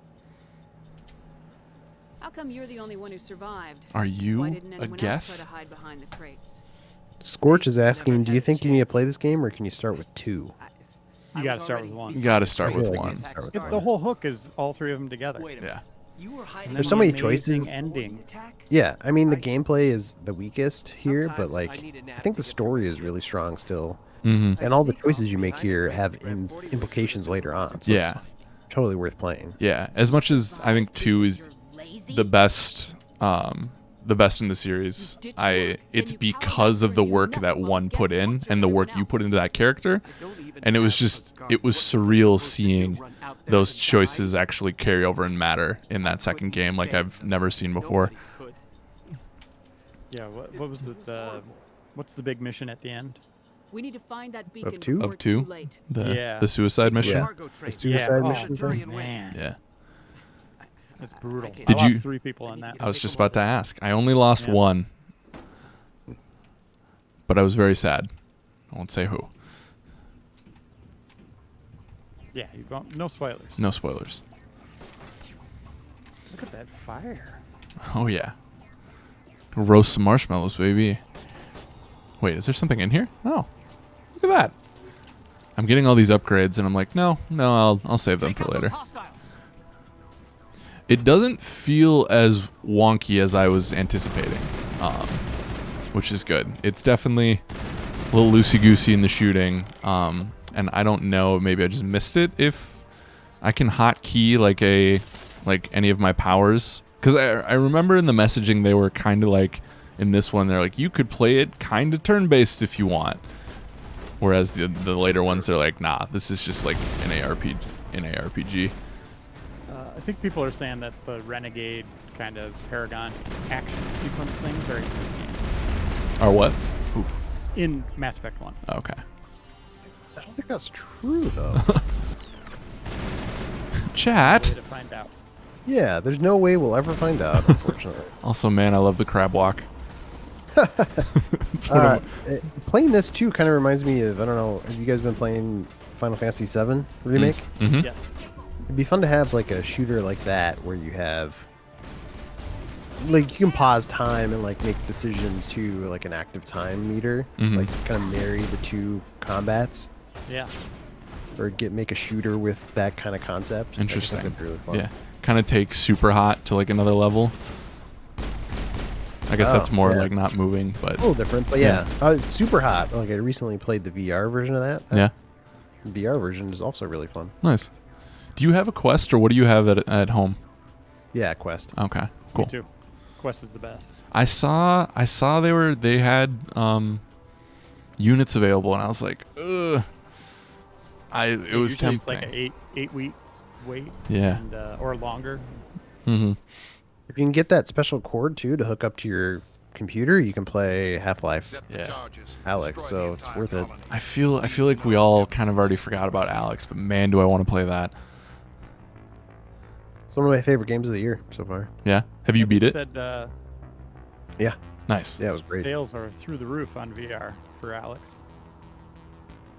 How come you're the only one who survived? Are Why you didn't a anyone else Geth? try to hide behind the crates? Scorch is asking, do you had a think you need to chance. play this game, or can you start with 2? You I gotta was start with already 1. You got to start I feel with like one. you start with The one. whole hook is all 3 of them together. Wait a minute. Yeah. You were hiding. And There's then so the many amazing choices. ending. Yeah, I mean the Right. gameplay is the weakest here, but Sometimes like I need a nap I think to the get through story my is shift. really strong still, Mm-hmm. and all the sneak choices off you make behind the here crates have to grab 40 weights through implications the later on. closet. So Yeah. it's totally worth playing. Yeah. As much as I think 2 is Lazy? the best in the series, it's because of the work that 1 put in and the work you put into that character. I don't even And it was have just, a guard. it was What am I surreal supposed to do, seeing run out there those and die? choices actually carry over and matter in that second game like I've never seen before. Nobody could. Yeah. What was it? What's the big mission at the end? We need to find that beacon two? before Of it's 2? too late. Yeah. The suicide mission? Yeah. Cargo train. The suicide Oh, mission thing? man, Yeah. that's brutal. Did I lost you- 3 people on that. I was just about to ask. I only lost Yeah. 1. But I was very sad. I won't say who. Yeah. You don't, no spoilers. No spoilers. Look at that fire. Oh, yeah. Roast some marshmallows, baby. Wait, is there something in here? Oh, look at that. I'm getting all these upgrades, and I'm like, no, I'll save them for later. It doesn't feel as wonky as I was anticipating, which is good. It's definitely a little loosey-goosey in the shooting, and I don't know, maybe I just missed it if I can hotkey like any of my powers. Because I remember in the messaging they were kind of like, in this one, they're like, you could play it kind of turn-based if you want. Whereas the later ones, they're like, nah, this is just like an ARPG. I think people are saying that the Renegade kind of Paragon action sequence things are in this game. Or what? Oof. In Mass Effect 1. Okay. I don't think that's true, though. Chat. Way to find out. Yeah, there's no way we'll ever find out, unfortunately. Also, man, I love the crab walk. Playing this, too, kind of reminds me of, I don't know, have you guys been playing Final Fantasy VII Remake? Mm-hmm. Yes. It'd be fun to have, like, a shooter like that where you have... Like, you can pause time and, like, make decisions to, like, an active time meter. Mhm. Like, kind of marry the two combats. Yeah. Or make a shooter with that kind of concept. Interesting. I think that'd be really fun. Yeah. Kind of take super hot to like another level. I guess that's more like not moving, but A little different, but yeah. Super hot. Like, I recently played the VR version of that. Yeah. The VR version is also really fun. Nice. Do you have a Quest, or what do you have at home? Yeah, Quest. Okay, cool. Me too. Quest is the best. I saw they had units available, and I was like, ugh. It was Usually tempting. it's like an 8-week wait. Yeah. And, or longer. Mm-hmm. If you can get that special cord too to hook up to your computer, you can play Half-Life. Yeah. Alex, so it's worth it. I feel like we all kind of already forgot about Alex, but man, do I want to play that. It's one of my favorite games of the year so far. Yeah. Have you beat it? Said, Yeah. Nice. Yeah, it was great. sales are through the roof on VR for Alex.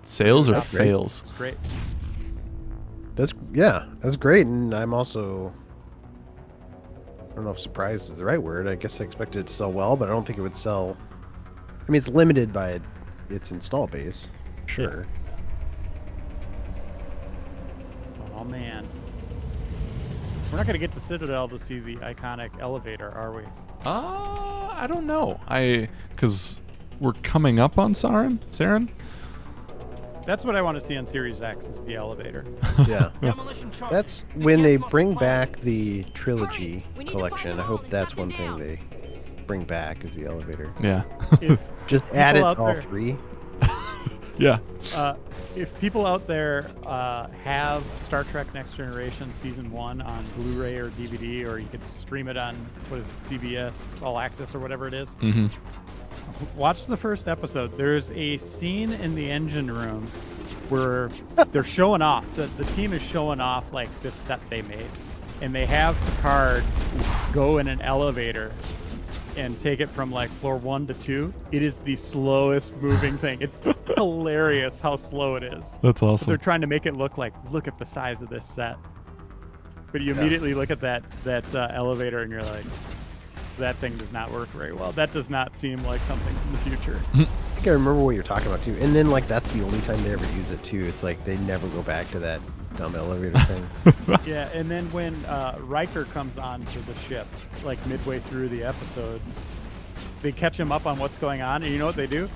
Sales or That's great. fails? It's great. That's great, and I'm also, I don't know if surprised is the right word. I guess I expected it to sell well, but I don't think it would sell. I mean, it's limited by its install base, sure. Oh man. We're not gonna get to Citadel to see the iconic elevator, are we? I don't know. Because we're coming up on Saren. That's what I want to see on Series X is the elevator. Yeah. That's when they bring back the trilogy collection. I hope that's one thing they bring back is the elevator. Yeah. Just add it people to all out there- three. Yeah. If people out there have Star Trek Next Generation Season 1 on Blu-ray or DVD, or you could stream it on, what is it, CBS All Access or whatever it is, Mm-hmm. watch the first episode. There's a scene in the engine room where they're showing off. The team is showing off like this set they made. And they have Picard go in an elevator and take it from like floor 1 to 2. It is the slowest moving thing. It's hilarious how slow it is. That's awesome. They're trying to make it look at the size of this set. But you immediately look at that elevator and you're like, that thing does not work very well. That does not seem like something from the future. I think I remember what you're talking about too. And then like that's the only time they ever use it too. It's like they never go back to that dumb elevator thing. Yeah, and then when Riker comes onto the ship, like midway through the episode, they catch him up on what's going on, and you know what they do?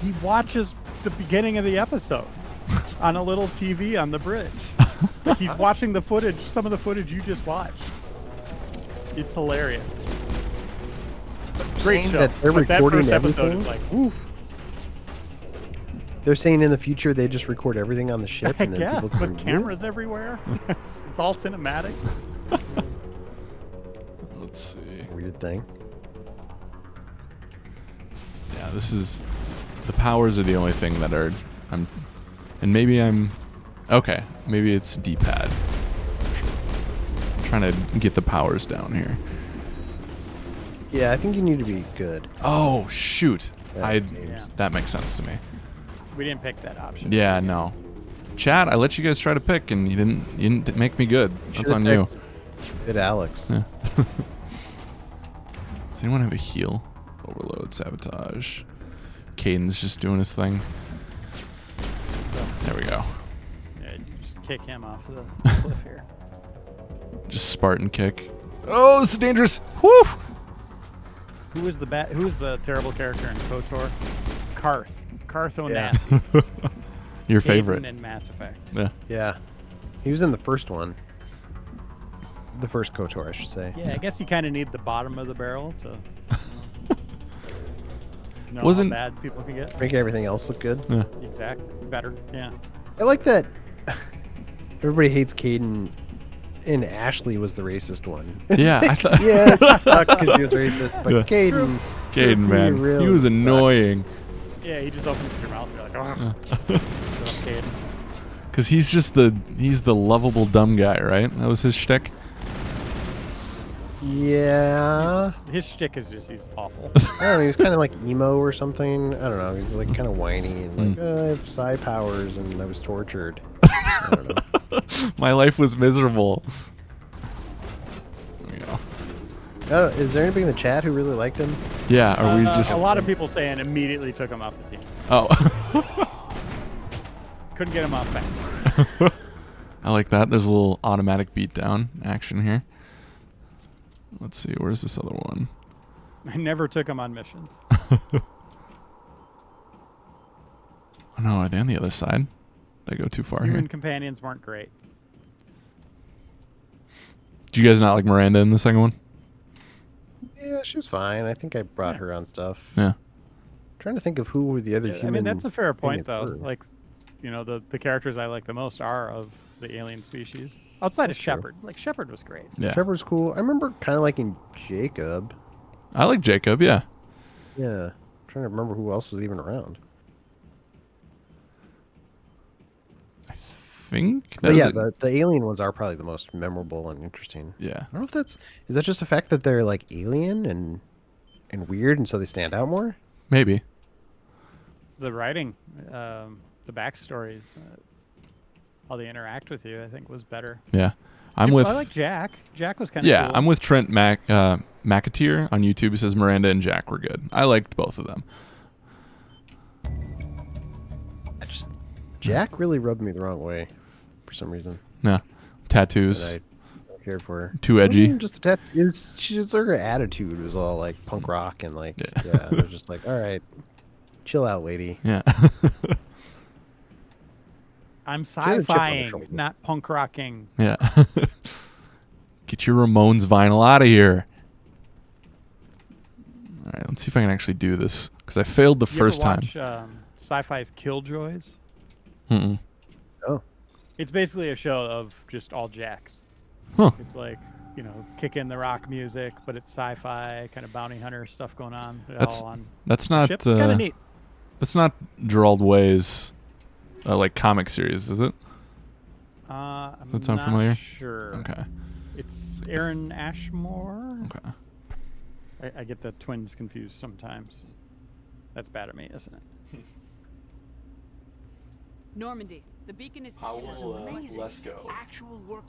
He watches the beginning of the episode on a little TV on the bridge. Like he's watching the footage, some of the footage you just watched. It's hilarious. Great Saying show. that they're But that recording first episode everything? is like, oof. They're saying in the future they just record everything on the ship I and then guess, people can but review it? cameras everywhere. It's all cinematic. Let's see. Weird thing. Yeah, this is the powers are the only thing that are okay. Maybe it's D-pad. I'm trying to get the powers down here. Yeah, I think you need to be good. Oh shoot! Yeah. That makes sense to me. We didn't pick that option. Yeah, no. Chat, I let you guys try to pick, and you didn't make me good. That's Should've on you. Good Alex. Yeah. Does anyone have a heal? Overload, sabotage. Caden's just doing his thing. There we go. Yeah, you just kick him off the cliff here. Just Spartan kick. Oh, this is dangerous. Woo! Who is the terrible character in KOTOR? Karth. Karth Yeah. Onassi. Your favorite. In Mass Effect. Yeah. Yeah. He was in the first one. The first KOTOR, I should say. Yeah, I guess you kind of need the bottom of the barrel to know Wasn't- how bad people can get. Make everything else look good. Yeah. Exactly. Better. Yeah. I like that everybody hates Caden, and Ashley was the racist one. It's Yeah, I like, thought- yeah, it sucked because she was racist, but Yeah. Caden... Caden, man. He really was sucks. annoying. Yeah, he just opens your mouth and you're like, oh. Okay. Because he's the lovable dumb guy, right? That was his shtick. Yeah. His shtick is just he's awful. I don't know, he was kind of like emo or something. I don't know, he's like kind of whiny and like, I have psi powers and I was tortured. I don't know. My life was miserable. There we go. Is there anybody in the chat who really liked him? Yeah, are we just... A lot of people saying immediately took him off the team. Oh. Couldn't get him off fast. I like that. There's a little automatic beatdown action here. Let's see, where's this other one? I never took him on missions. Oh no, are they on the other side? They go too far Human here. companions weren't great. Do you guys not like Miranda in the second one? Yeah, she was fine. I think I brought her on stuff. Yeah. Trying to think of who were the other human... I mean, that's a fair point, companions though. were. Like, you know, the characters I like the most are of the alien species. Outside of true. Shepard. Like, Shepard was great. Yeah. Trevor's cool. I remember kind of liking Jacob. I like Jacob, yeah. Yeah. I'm trying to remember who else was even around. I think But yeah, it. the alien ones are probably the most memorable and interesting. Yeah. I don't know if that's... Is that just the fact that they're like alien and weird and so they stand out more? Maybe. The writing, the backstories, how they interact with you, I think was better. Yeah. I'm with... I like Jack. Jack was kind of Yeah, cool. I'm with Trent McAteer on YouTube. He says Miranda and Jack were good. I liked both of them. Jack really rubbed me the wrong way for some reason. Yeah. Tattoos. That I cared for her. Too It wasn't edgy. even just a tattoo. Just her attitude was all like punk rock and like yeah. It was just like, all right, chill out, lady. Yeah. I'm had a chip on her sci-fiing, shoulder. not punk rocking. Yeah. Get your Ramones vinyl out of here. All right, let's see if I can actually do this because I failed the You first ever time. watch, Sci-Fi's Killjoys? Mm-mm. Oh. It's basically a show of just all jacks. Huh. It's like, you know, kick in the rock music, but it's sci-fi, kind of bounty hunter stuff going on. They're That's all on that's not ships. It's kind of neat. that's not Gerald Way's like comic series, is it? I'm that sound not familiar? sure. Okay. It's Aaron Ashmore. Okay. I get the twins confused sometimes. That's bad of me, isn't it? Normandy. The beacon is... Let's go.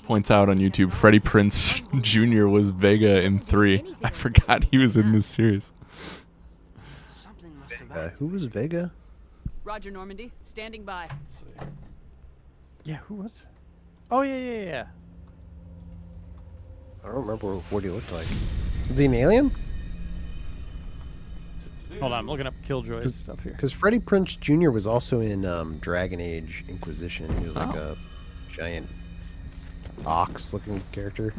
Points out on YouTube, Freddie Prinze Jr. was Vega in 3. I forgot he was in this series. Who was Vega? Roger, Normandy. Standing by. Yeah, who was? Oh, yeah. I don't remember what he looked like. Was he an alien? Hold on, I'm looking up Killjoys stuff here. Because Freddie Prinze Jr. was also in Dragon Age Inquisition. He was like a giant ox-looking character.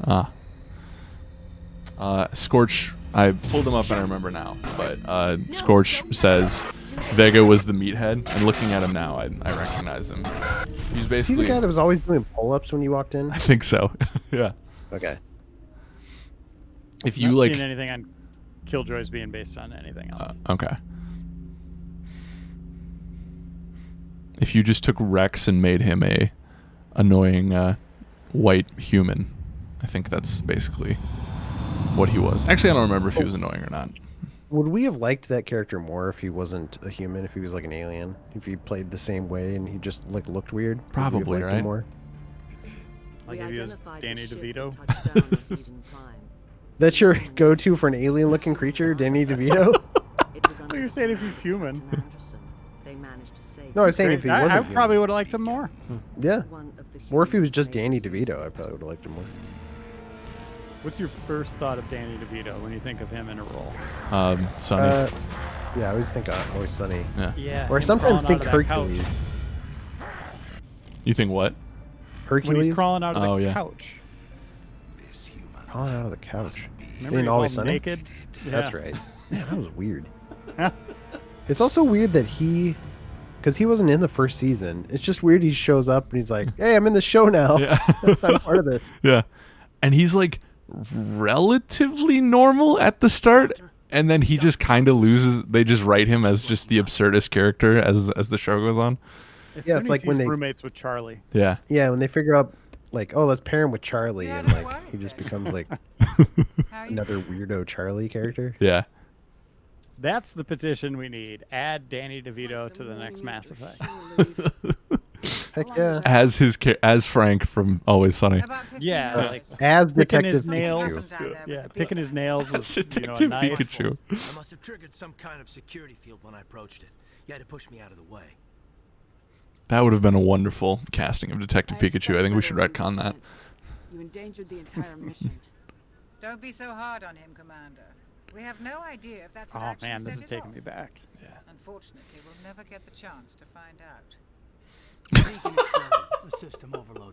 Scorch, I pulled him up and I remember now, but Scorch says Vega was the meathead, and looking at him now, I recognize him. He's Is he basically... the guy that was always doing pull-ups when you walked in? I think so. Yeah. Okay. If you Not like... seen anything on Killjoys being based on anything else. Okay. If you just took Rex and made him a annoying white human, I think that's basically what he was. Actually, I don't remember if he was annoying or not. Would we have liked that character more if he wasn't a human, if he was like an alien? If he played the same way and he just like looked weird? Would we have Probably, liked him right? more? Like if he was Danny DeVito. That's your go-to for an alien-looking creature, Danny DeVito? Well, you're saying if he's human. No, I was saying if he wasn't I human. probably would have liked him more. Yeah. Or if he was just Danny DeVito, I probably would have liked him more. What's your first thought of Danny DeVito when you think of him in a role? Sonny. Yeah, I always think Always Sunny. Yeah. Yeah. Or him sometimes crawling think out of that couch. Hercules. You think what? When Hercules he's crawling out of Oh, the yeah. couch. crawling out of the couch. Remember In he's Always all Sunny? naked? That's Yeah. right. Man, that was weird. It's also weird that because he wasn't in the first season. It's just weird he shows up and he's like, "Hey, I'm in the show now. Yeah. I'm part of this." Yeah. And he's like relatively normal at the start, and then he just kind of loses. They just write him as just the absurdist character as the show goes on. As Yeah, soon it's as like when he's they- roommates with Charlie. Yeah. Yeah, when they figure out like, oh, let's pair him with Charlie, and like he just becomes like another weirdo Charlie character. Yeah. That's the petition we need. Add Danny DeVito to the next Mass Effect. Heck yeah. As Frank from Always Sunny. Yeah, like As picking Detective his nails. Pikachu. Yeah, picking his nails with As a Detective knife. Pikachu. I must have triggered some kind of security field when I approached it. You had to push me out of the way. That would have been a wonderful casting of Detective I expect Pikachu. I think we should better, retcon that. Lieutenant. You endangered the entire mission. Don't be so hard on him, Commander. We have no idea if that's what Oh actually man, set this is it taking off. me back. Unfortunately, we'll never get the chance to find out.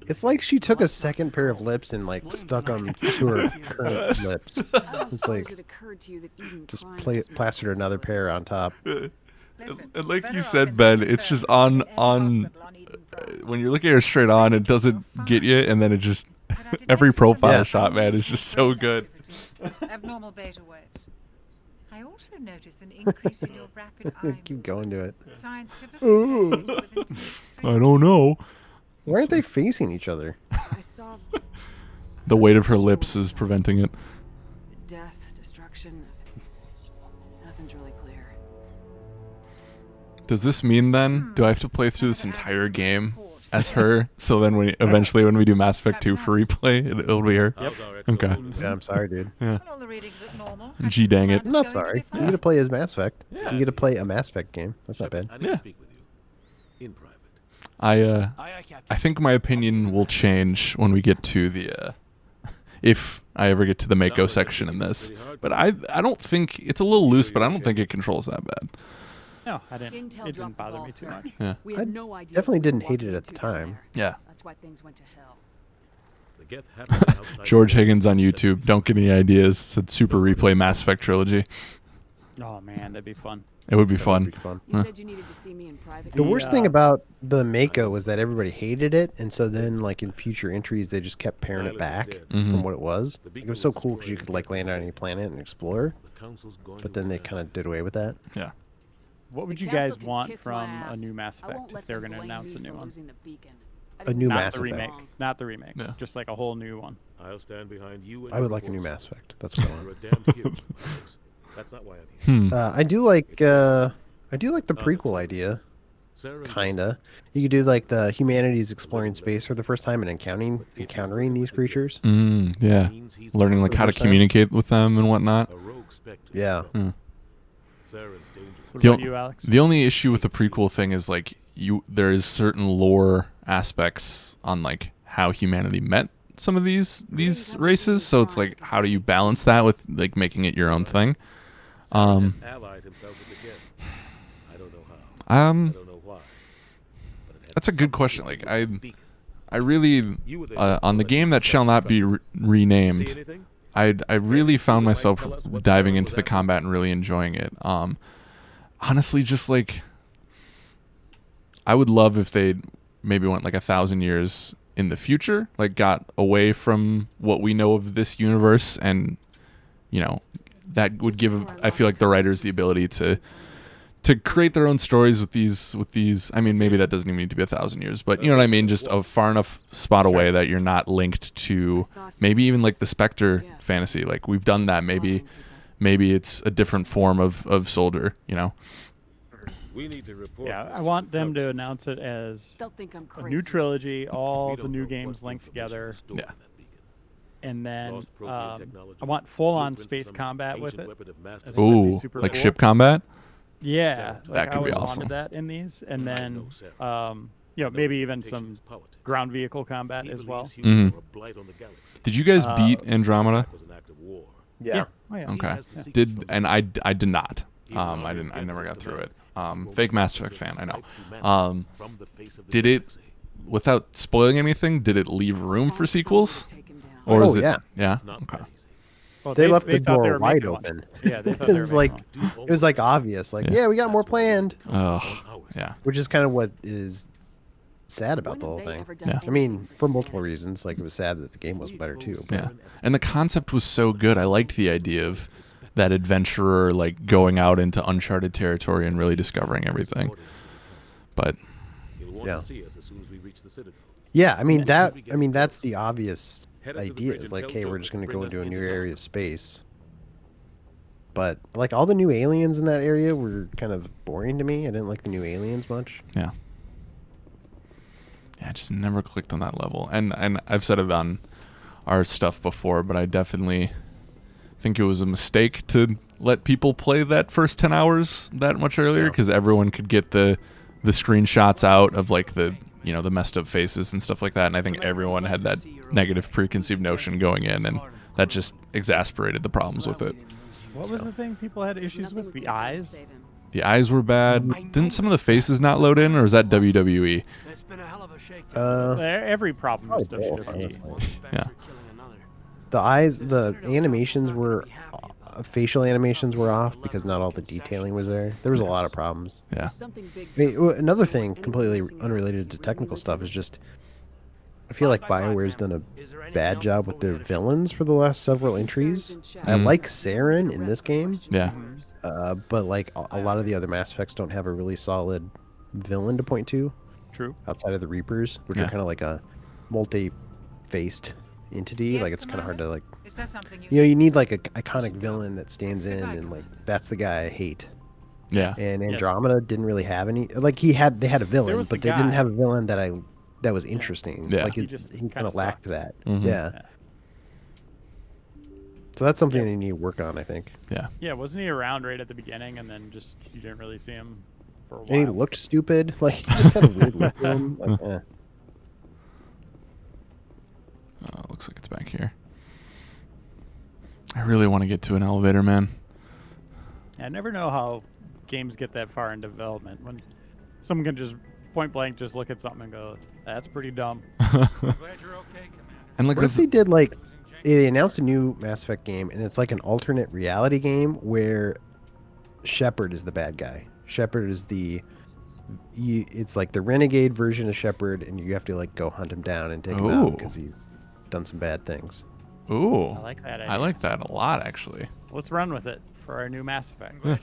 It's like she took a second pair of lips and like stuck them to her current lips. I don't It's suppose like it occurred to you that Eden just Prime has plastered another pair on top. And like you said, Ben, it's just on when you're looking at her straight on, it doesn't get you, and then it just every profile Yeah. shot, man, is just so good. Abnormal beta waves. I also noticed an increase in your rapid eye Keep going to it. Science typically associated with intense I don't know. Why aren't they facing each other? I saw The weight of her lips is preventing it. death, destruction. Nothing's really clear. Does this mean then, do I have to play through this entire game as her? So then eventually when we do Mass Effect 2 for replay, it'll be her? Okay. Yeah, I'm sorry, dude. Yeah. all the readings look normal. Gee dang it. I'm not sorry. You get to play as Mass Effect. You get to play a Mass Effect game. That's not bad. I need to speak with you in private. I think my opinion will change when we get to the if I ever get to the Mako section in this. But I don't think it's a little loose, but I don't think it controls that bad. No, I didn't. Intel It didn't dropped the bother ball, me too sir. much. Yeah. We I had no idea definitely what we didn't were hate it walking at the into down time. there. Yeah. That's why things went to hell. The Geth happened outside George the Higgins on world. YouTube. Don't get any ideas. Said super replay Mass Effect trilogy. Oh man, that'd be fun. It would be That fun. would be fun. You said you needed to see me in private. The The, worst thing uh, about the Mako was that everybody hated it, and so then, like in future entries, they just kept paring it Nihilus is back dead. from what it was. The Like, beacon it was so was cool because you destroyed could like land on any planet and explore, The council's going but to then they collapse. kind of did away with that. Yeah. What would The you council guys can want kiss from my a ass. new Mass I won't Effect let if they're them going to blame announce a me new for one? losing the beacon. I A didn't new do Not Mass the Effect. remake. Not the remake. Yeah. Just like a whole new one. I'll stand behind you and I would your like a new reports. Mass Effect. That's what I You're a want. damned hero, Alex. That's not why I'm here. I do like the prequel idea. Saren's Kinda. You could do like the humanities exploring space for the first time and encountering these creatures. Yeah. means he's Learning like For the how to first time. communicate with them and whatnot. a rogue spectre. Yeah. Hmm. Saren's dangerous. What The about o- you, Alex? The only issue with the prequel thing is like there is certain lore aspects on like how humanity met some of these races, so it's like how do you balance that with like making it your own thing? Saren has allied himself with the Geth. I don't know how. I don't know why. But it had That's a good something question. to Like do with the beacon. I really You were there just on the to game let that shall not be See renamed. anything? I really found you might myself tell us what diving Saren into was the after? combat and really enjoying it. Honestly, just like I would love if they maybe went like 1,000 years in the future, like got away from what we know of this universe, and you know that would give I feel like the writers the ability to create their own stories with these. I mean, maybe that doesn't even need to be 1,000 years, but you know what I mean. Just a far enough spot away that you're not linked to maybe even like the Spectre fantasy. Like we've done that. Maybe it's a different form of soldier. You know. We need to report Yeah, this I to want the them to council. announce it as They'll think I'm a crazy. new trilogy, all We the don't new know games what linked information together, was stored Yeah. in that beacon. and then Lost Prothean technology, I want full-on blueprints space some combat with ancient it. weapon of mass I think that'd be Ooh, super like cool. ship combat. Yeah, That like could I be always awesome. wanted that in these, and I then know Sarah. maybe even some ground vehicle combat as well. Mhm. Did you guys beat Andromeda? Yeah. Oh, yeah. Okay. I did not. I never got through it. Fake Mass Effect fan, I know. Did it, without spoiling anything, did it leave room for sequels? Or is it? Yeah. Okay. Well, They left the thought they door were wide making one. open. Yeah, they thought it they were was making like one. it was like obvious. Like, yeah, we got more planned. Yeah. Which is kind of what is sad about the whole thing. Yeah. I mean, for multiple reasons. Like, it was sad that the game wasn't better too. But Yeah. And the concept was so good. I liked the idea of that adventurer like going out into uncharted territory and really discovering everything. But yeah. Yeah, I mean that's the obvious idea. Is like, hey, we're just going to go into a new area of space. But like all the new aliens in that area were kind of boring to me. I didn't like the new aliens much. Yeah. Yeah, I just never clicked on that level. And I've said it on our stuff before, but I definitely think it was a mistake to let people play that first 10 hours that much earlier, because everyone could get the screenshots out of like the messed up faces and stuff like that, and I think everyone had that negative preconceived notion going in, and that just exasperated the problems with it. What was the thing people had issues with? The eyes? The eyes were bad. Didn't some of the faces not load in, or is that WWE? Every problem is WWE. Yeah. The eyes, the animations were, facial animations were off because not all the detailing was there. There was a lot of problems. Yeah. I mean, another thing completely unrelated to technical stuff is just, I feel like BioWare's done a bad job with their villains for the last several entries. I like Saren in this game. Yeah. But like a lot of the other Mass Effects don't have a really solid villain to point to. True. Outside of the Reapers, which are kind of like a multi-faced entity. Yes, Like it's kind of hard to like. Is that something You need like a iconic villain that stands in, and like that's the guy I hate. Yeah. And Andromeda didn't really have any. Like they had a villain, but they didn't have a villain that was interesting. Yeah. Like he kind of lacked that. Yeah. Yeah. So that's something they need to work on, I think. Yeah. Yeah, wasn't he around right at the beginning, and then just you didn't really see him for a while? And he looked stupid. Like he just had a weird look to him. Like, Looks like it's back here. I really want to get to an elevator, man. I never know how games get that far in development when someone can just point blank just look at something and go, "That's pretty dumb." And like, what if they did like they announced a new Mass Effect game, and it's like an alternate reality game where Shepard is the bad guy. Shepard is it's like the renegade version of Shepard, and you have to like go hunt him down and take him out because he's done some bad things. Ooh. I like that idea. I like that a lot, actually. Let's run with it for our new Mass Effect. All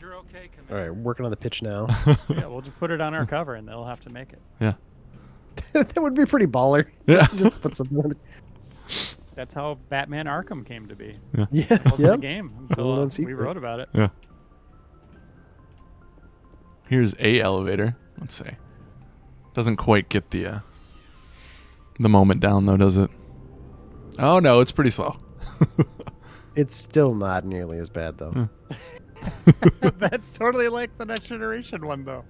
right, working on the pitch now. Yeah, we'll just put it on our cover, and they'll have to make it. Yeah. That would be pretty baller. Yeah. Just put something on it. That's how Batman Arkham came to be. Yeah. It wasn't Yep. a game until we wrote about it. Yeah. Here's a elevator. Let's see. Doesn't quite get the moment down though, does it? Oh no, it's pretty slow. It's still not nearly as bad though. That's totally like the Next Generation one, though.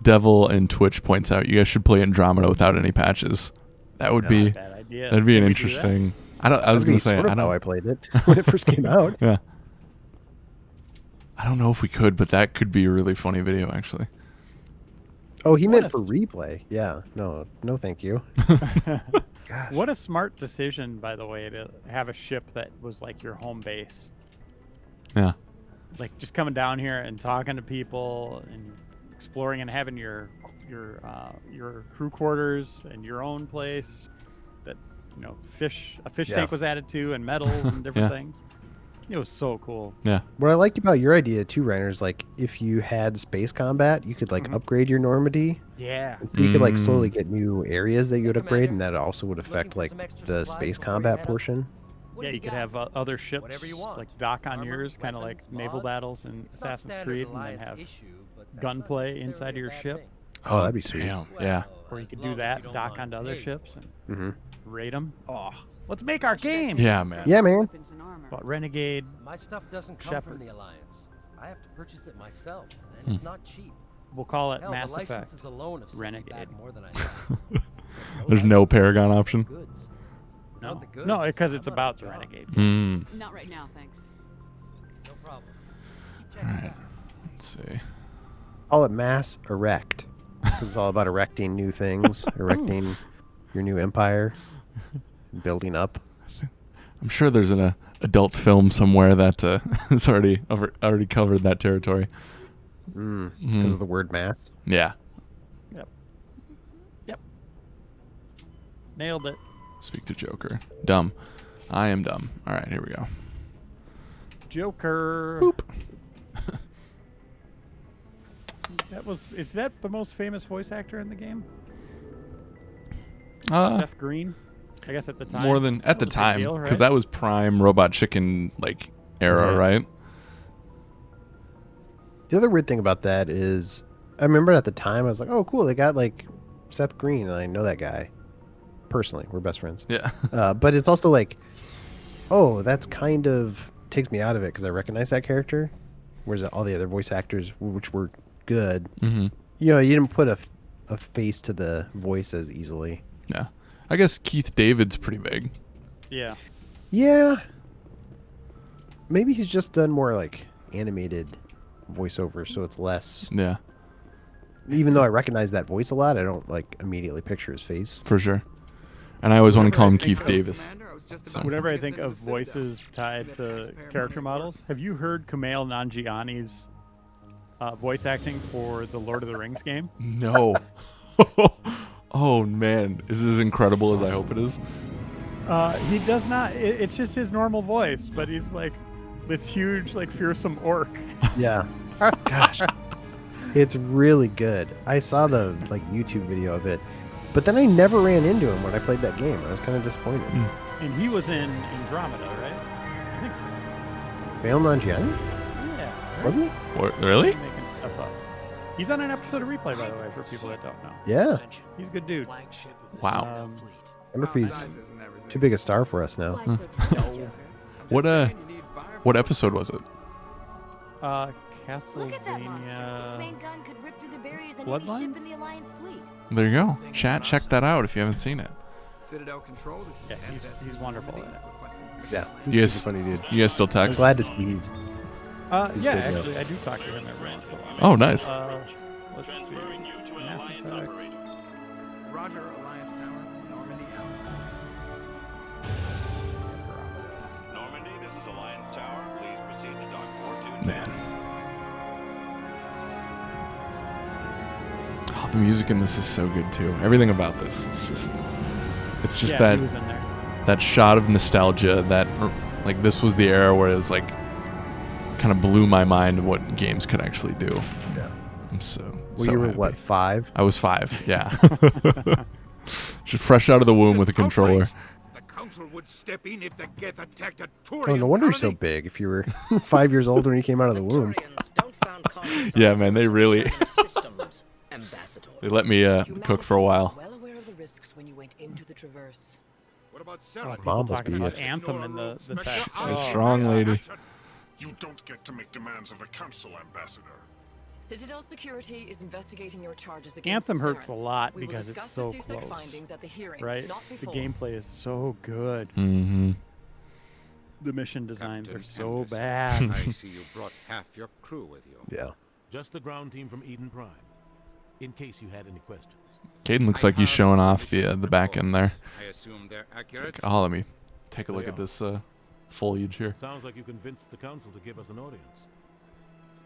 Devil and Twitch points out you guys should play Andromeda without any patches. That would be bad idea. That'd be an Can we do interesting. I was gonna say I don't. How I played it when it first came out. Yeah. I don't know if we could, but that could be a really funny video, actually. Oh, he meant for replay. Yeah. No, thank you. What a smart decision, by the way, to have a ship that was like your home base. Yeah. Like just coming down here and talking to people and exploring and having your crew quarters and your own place that a fish tank was added to, and metals and different things. It was so cool. Yeah. What I liked about your idea too, Reiner, is like if you had space combat, you could like upgrade your Normandy. Yeah. And so you could like slowly get new areas that you would upgrade, and that also would affect like the space combat portion. Yeah, you could have other ships like dock on yours, kind of like naval battles in Assassin's Creed, and then have gunplay inside of your ship. Oh, that'd be sweet. Damn. Yeah. Or you could do that, dock onto other ships and raid them. Oh, let's make our game. Yeah, man. Yeah, man. But Renegade, My stuff doesn't come Shepard. from the Alliance. I have to purchase it myself, and it's not cheap. We'll call it Hell, Mass the licenses Effect alone have set me Renegade. back more than I thought. There's no Paragon option. Goods. No, Without the goods, no, because it's I'm about out the of a job. Renegade. Mm. Not right now, thanks. No problem. Keep All checking right. Let's see. Call it Mass Erect. This is all about erecting new things, erecting your new empire, building up. I'm sure there's an adult film somewhere that has already covered that territory. Because of the word mass. Yeah. Yep. Nailed it. Speak to Joker. Dumb. I am dumb. All right, here we go. Joker. Boop. Is that the most famous voice actor in the game? Seth Green? I guess at the time. More than at the time, because right? that was prime Robot Chicken era, right? The other weird thing about that is, I remember at the time I was like, "Oh, cool! They got Seth Green, and I know that guy personally. We're best friends." Yeah. But it's also like, oh, that's kind of takes me out of it because I recognize that character, whereas all the other voice actors, which were good, you didn't put a face to the voice as easily. Yeah. I guess Keith David's pretty big. Yeah. Yeah. Maybe he's just done more animated voiceover, so it's less. Yeah. Even though I recognize that voice a lot, I don't immediately picture his face. For sure. And I always want to call him Keith Davis. Whenever I think of voices tied to character models, have you heard Kumail Nanjiani's voice acting for the Lord of the Rings game? No. Oh man, is this as incredible as I hope it is? He does not. It's just his normal voice, but he's like this huge, fearsome orc. Yeah. Gosh. It's really good. I saw the YouTube video of it, but then I never ran into him when I played that game. I was kind of disappointed. And he was in Andromeda, right? I think so. Kumail Nanjiani? Yeah. Right? Wasn't he? What, really? I'm making stuff up. He's on an episode of Replay, by the way, for people that don't know. Yeah. He's a good dude. Wow. I wonder if he's too big a star for us now. What episode was it? Castlevania. Its main gun could rip through the barriers in any ship in the Alliance fleet. There you go. Chat, check that out if you haven't seen it. Citadel Control, this is Yeah, he's wonderful at it. Yeah. You He's guys, super funny dude. you guys still text? I'm glad to see he's. Yeah, good, actually, I do talk to him every once in a while. Oh, nice. Let's see. Mass Effect. Roger, Alliance Tower, Normandy out. Normandy, this is Alliance Tower. Please proceed to dock 422. Oh, the music in this is so good too. Everything about this is it's just Yeah, he was in there. that shot of nostalgia that this was the era where it was kind of blew my mind of what games could actually do. Yeah. I'm so Well, so you were happy. what, 5? I was 5, yeah. Just fresh out of the womb with a controller. The council would step in if the Geth attacked a Oh, no wonder you're so big. If you were 5 years old when you came out of the womb. Yeah, man, they really they let me cook for a while. Well aware of the risks when you went into the Traverse. What about Mom was talking about beat. Anthem in the text. A strong lady. You don't get to make demands of the council, Ambassador. Citadel Security is investigating your charges against Anthem Saren. hurts a lot We will because it's discuss so the CSEC close. findings at the hearing, Right? not The before. gameplay is so good. Mm-hmm. The mission designs are Captain so Anderson, bad. I see you brought half your crew with you. Yeah. Just the ground team from Eden Prime, in case you had any questions. Caden looks like he's showing off the back end there. I assume they're It's accurate. let me take a look at this foliage here. Sounds like you convinced the council to give us an audience.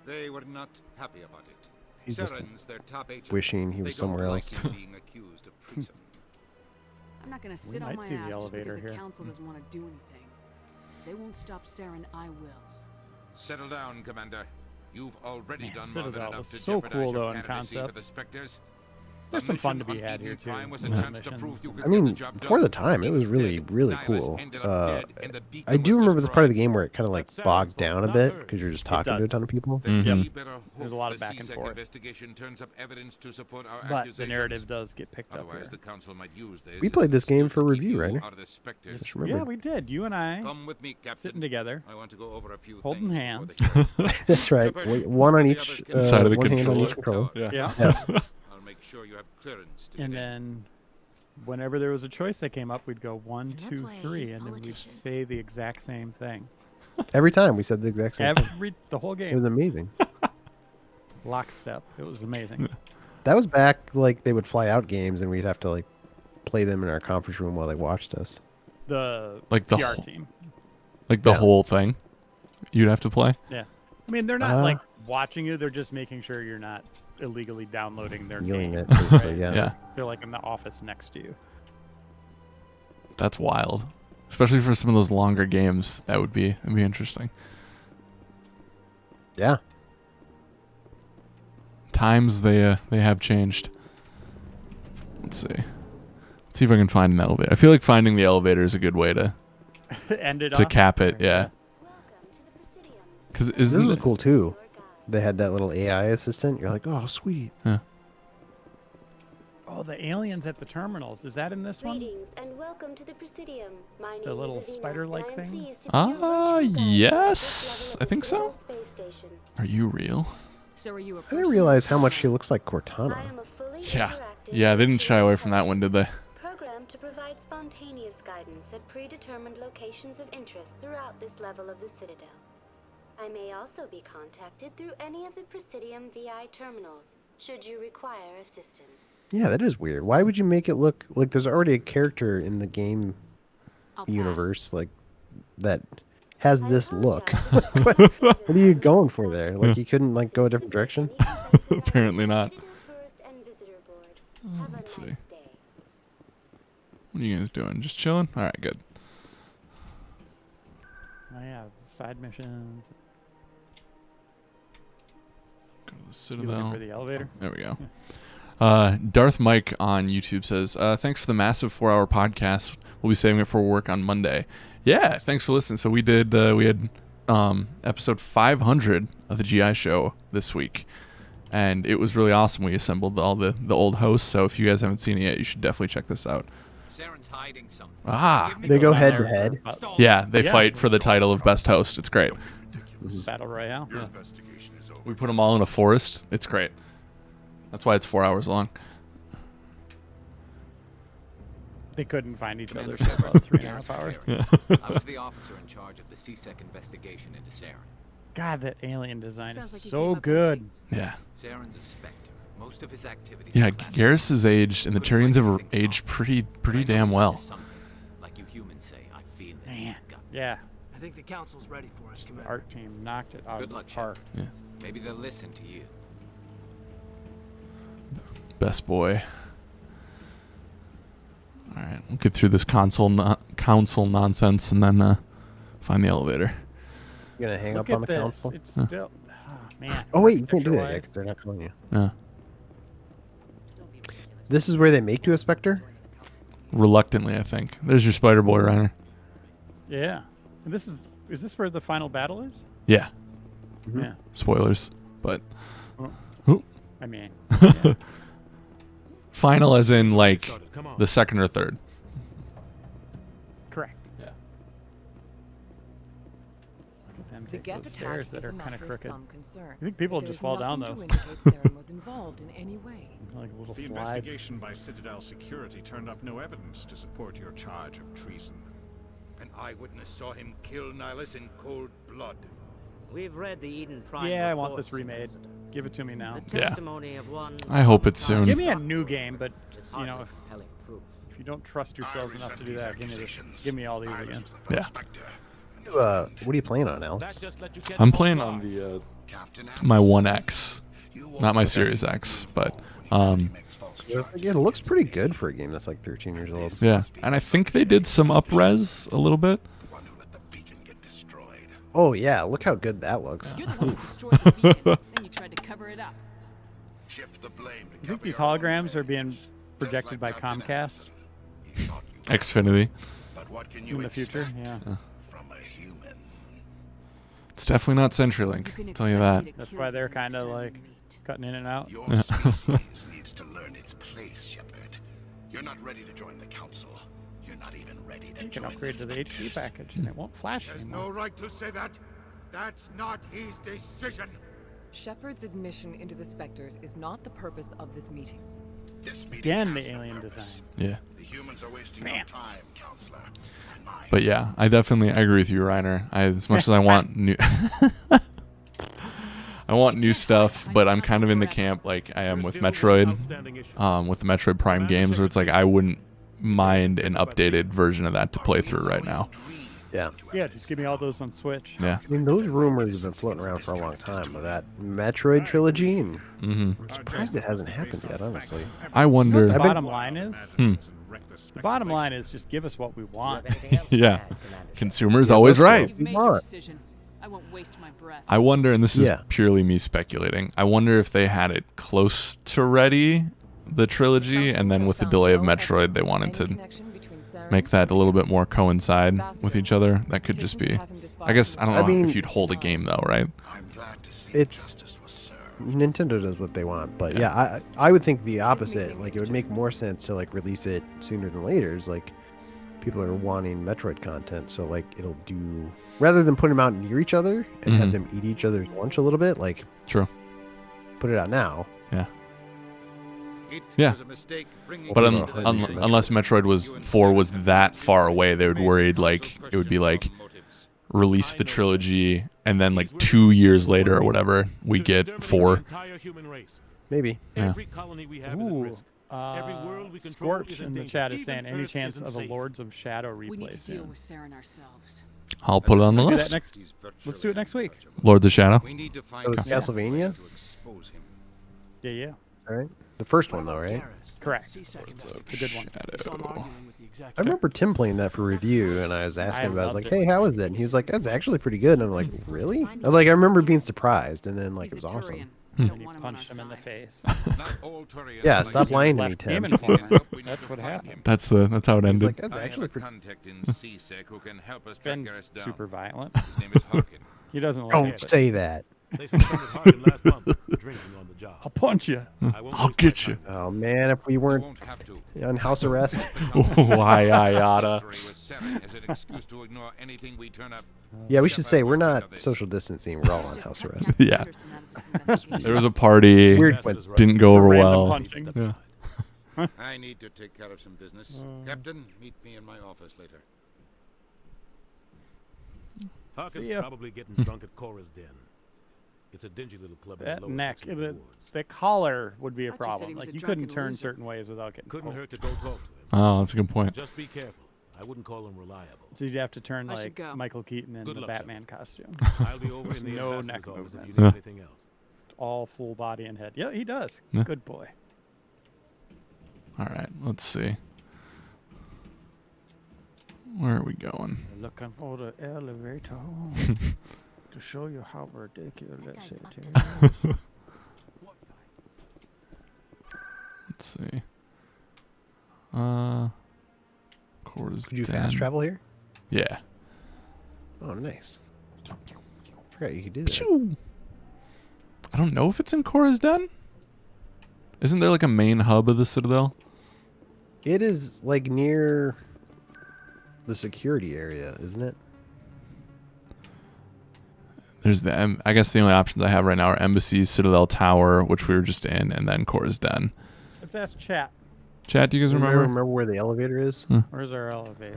They were not happy about it. He's just Saren's their top agent. wishing he They was don't somewhere like else. him being accused of treason. I'm not gonna We sit on might my see the ass just because elevator the here. council doesn't want to do anything. If they won't stop Saren, I will. Settle down, Commander. You've already Man, done more than Citadel enough was to so jeopardize cool, your though, in candidacy for concept. the Spectres. There's some fun to be had here too. I mean, for the time, it was really, really cool. I do remember this part of the game where it kind of like bogged down a bit because you're just talking to a ton of people. Yep. There's a lot of back and forth. But the narrative does get picked up here. We played this game for review, right? Yeah, we did. You and I sitting together, holding hands. That's right. One on each side of the one hand on controller. each controller. Yeah. I'll make sure you have clearance to And then whenever there was a choice that came up, we'd go 1, 2, 3, and then we'd say the exact same thing. Every time we said the exact same thing. The whole game. It was amazing. Lockstep. It was amazing. That was back like they would fly out games and we'd have to like play them in our conference room while they watched us. The like the PR team. Like the whole thing, you'd have to play. Yeah. I mean, they're not like watching you. They're just making sure you're not illegally downloading their game. It, basically, right? yeah. They're like in the office next to you. That's wild, especially for some of those longer games. That'd be interesting. Yeah. Times they have changed. Let's see. Let's see if I can find an elevator. I feel like finding the elevator is a good way to end it to off. cap it. Yeah. Because isn't this was it cool too? They had that little AI assistant. You're like, oh, sweet. Yeah. Oh, the aliens at the terminals. Is that in this one? Greetings and welcome to the Presidium. My name The little is Adina, spider-like and I'm things? pleased to be your virtual guide to this Yes. level I of think the so. Citadel Space Station. Are you real? So are you a I didn't realize how much she looks like Cortana. I am a fully Yeah. interactive Yeah, they didn't shy virtual away from that one, did they? programmed to provide spontaneous guidance at predetermined locations of interest throughout this level of the Citadel. I may also be contacted through any of the Presidium VI terminals, should you require assistance. Yeah, that is weird. Why would you make it look like there's already a character in the game universe like that has this look? What are you going for there? Like you couldn't like go a different direction? Apparently not. Let's see. What are you guys doing? Just chilling? All right, good. Oh yeah, side missions. Go to the You Citadel. looking for the elevator? There we go. Darth Mike on YouTube says, thanks for the massive 4-hour podcast. We'll be saving it for work on Monday. Yeah, thanks for listening. So we did, we had episode 500 of the GI show this week. And it was really awesome. We assembled all the old hosts. So if you guys haven't seen it yet, you should definitely check this out. Saren's hiding something. They go head to head. Yeah, they fight for the title of best host. It's great. Battle Royale. Yeah. We put them all in a forest. It's great. That's why it's 4 hours long. They couldn't find each other for about 3.5 hours. Yeah. I was the officer in charge of the CSEC investigation into Saren. God, that alien design Sounds is like you so came up good. Yeah. Saren's a specter. Most of his activities. Yeah, Garrus has aged, and the Tyrians have aged pretty damn well. Like you humans say, I feel it. Man. Yeah. I think the council's ready for us, The Commander. art team knocked it out Good of the luck, park. Yeah. Maybe they'll listen to you. Best boy. All right, we'll get through this council nonsense and then find the elevator. You're gonna hang Look up on at the this. council? It's still, man. Oh wait, you can't do that yet Architecture-wise. because they're not calling you. Yeah. This is where they make you a specter? Reluctantly, I think. There's your Spider Boy, Reiner. Yeah. And is this where the final battle is? Yeah. Mm-hmm. Yeah. Spoilers, but. Oh. I mean. Yeah. Final as in like the second or third. Correct. Yeah. Look at them The take Geth those attack stairs that is are enough kind of for crooked. some concern. I think people But just there's fall down nothing those. to indicate Saren was involved in any way. Like little The slides. investigation by Citadel Security turned up no evidence to support your charge of treason. An eyewitness saw him kill Nihilus in cold blood. We've read the Eden Prime Yeah, I want reports, this remade. Ambassador. Give it to me now. The testimony of one I hope it's soon. Give me a new game, but is you know, hardly compelling proof. if you don't trust yourselves enough to do that, give me all these again. Yeah. What are you playing on, Alex? I'm playing on the my 1X, not my Series X, but It looks pretty good for a game that's like 13 years old. yeah. And I think they did some up-res a little bit. Oh yeah, look how good that looks. You're the one who destroyed the beacon, then you tried to cover it up. shift the blame to You think cover these your own holograms are being failures. projected by Comcast Xfinity. But what can you in the future? expect Yeah. from a human? It's definitely not CenturyLink. I'll tell you that. That's why they're kind of like cutting in and out. Your species needs to learn its place, Shepard. You're not ready to join the council. You're not even ready to You can join upgrade the to the HD package and it won't flash There's anymore. no right to say that. That's not his decision. Shepard's admission into the Spectres is not the purpose of this meeting. This meeting Again, has the no alien purpose. design. Yeah. The humans are wasting your time, counselor. But yeah, I agree with you, Reiner. As much as I want new I want new stuff, but I'm kind of in the camp like I am with Metroid, with the Metroid Prime games, where it's like I wouldn't mind an updated version of that to play through right now. Yeah. Yeah, just give me all those on Switch. Yeah. I mean, those rumors have been floating around for a long time with that Metroid trilogy, and I'm surprised it hasn't happened yet, honestly. I wonder. You know what the bottom line is? Hmm. The bottom line is just give us what we want. Yeah. Consumers always right. You've made your decision. I won't waste my breath. I wonder, and this is purely me speculating, I wonder if they had it close to ready, the trilogy, and then with the delay of Metroid, they wanted to make that a little bit more coincide with each other. That could just be, I guess, I don't know if you'd hold a game though, right? It's Nintendo does what they want, but yeah, I would think the opposite. Like, it would make more sense to like release it sooner than later. It's like people are wanting Metroid content, so like it'll do, rather than put them out near each other and have them eat each other's lunch a little bit. Like, true, put it out now. Yeah. Yeah, but unless Metroid 4 was that far away, they would worried like it would be like release the trilogy and then like 2 years later or whatever we get 4. Maybe. Yeah. Ooh, Scorch in the chat is saying any chance of a Lords of Shadow replay We need to deal soon. with Saren ourselves. I'll put it on the Do that list. let's do it next week. Lords of Shadow. Oh, it's Castlevania? Yeah. All right. The first one, though, right? Correct. The good one. I remember Tim playing that for review, and I was asking him, I was like, hey, how is that? And he was like, that's actually pretty good. And I'm like, really? I remember being surprised, and then, like, it was awesome. And you punched him in the face. Yeah, stop lying to me, Left Tim. Game Informer. That's what happened. That's how it ended. Like, that's actually pretty... Ben's super violent. He doesn't like Don't it. say that. They suspended Harkin last month for drinking on the job. I'll punch you. I'll get you. Oh, man, if we weren't on house arrest. Why, Ayada? Yeah, we should say we're not social distancing. We're all on house arrest. Yeah. There was a party. Weird didn't go over Random well. punching. Yeah. I need to take care of some business. Captain, meet me in my office later. Harkin's probably getting drunk at Cora's Den. It's a dingy little club. That neck, the collar would be a problem. Like, you couldn't turn certain ways without getting Couldn't poked. hurt to go talk to him. Oh, that's a good point. Just be careful. I wouldn't call him reliable. So you'd have to turn I should like go. Michael Keaton in Good the luck, Batman costume. I'll be over in the No ambassador's neck office if you movement. need anything else. All full body and head. Yeah, he does. Yeah. Good boy. All right, let's see. Where are we going? Looking for the elevator to show you how ridiculous it is. Let's see. Cora's Could you Den. fast travel here? Yeah. Oh, nice. Forgot you could do that. Pshoo. I don't know if it's in Cora's Den. Isn't there like a main hub of the Citadel? It is like near the security area, isn't it? There's the I guess the only options I have right now are Embassy, Citadel Tower, which we were just in, and then Cora's Den. Let's ask chat. Chat, do you guys remember? Remember where the elevator is? Where's our elevator?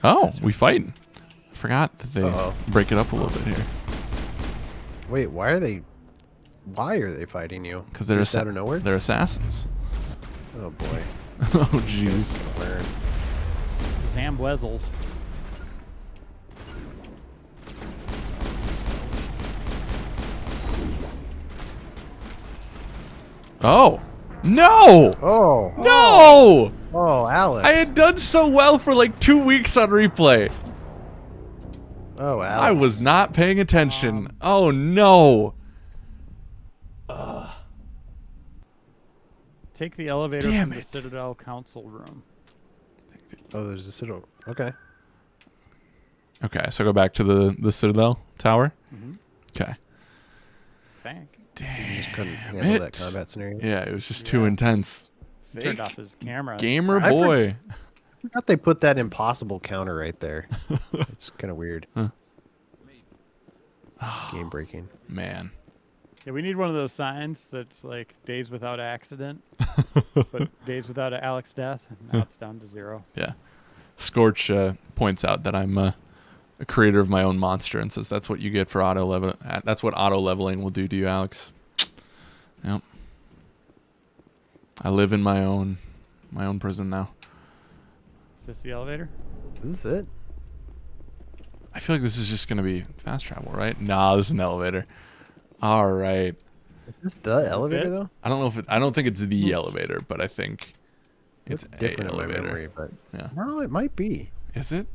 Oh, we fight. I forgot that they break it up a little bit here. Wait, why are they fighting you? Because they're Just out of nowhere? They're assassins. Oh boy. Oh jeez. Zambwezzles. Oh. No! Oh. No! Oh, Alex. I had done so well for like 2 weeks on replay. Oh, Alex. I was not paying attention. Oh no. take the elevator Damn from the it. Citadel Council room. Oh, there's a Citadel. Okay. Okay, so go back to the Citadel Tower. Mhm. Okay. Thank. You just couldn't handle that combat scenario. Yeah, it was just too intense. He turned off his camera. Gamer boy. I forgot they put that impossible counter right there. It's kind of weird. Game breaking. Man. Yeah, we need one of those signs that's like days without accident, but days without an Alex death. And now it's down to 0. Yeah. Scorch points out that I'm a creator of my own monster and says that's what you get for auto level. That's what auto leveling will do to you, Alex. Yep. I live in my own prison now. Is this the elevator? Is this it? I feel like this is just gonna be fast travel, right? Nah, this is an elevator. All right. Is this the elevator though? I don't know if I don't think it's the elevator, but I think it's different a in my elevator. memory, but yeah. No, it might be. Is it?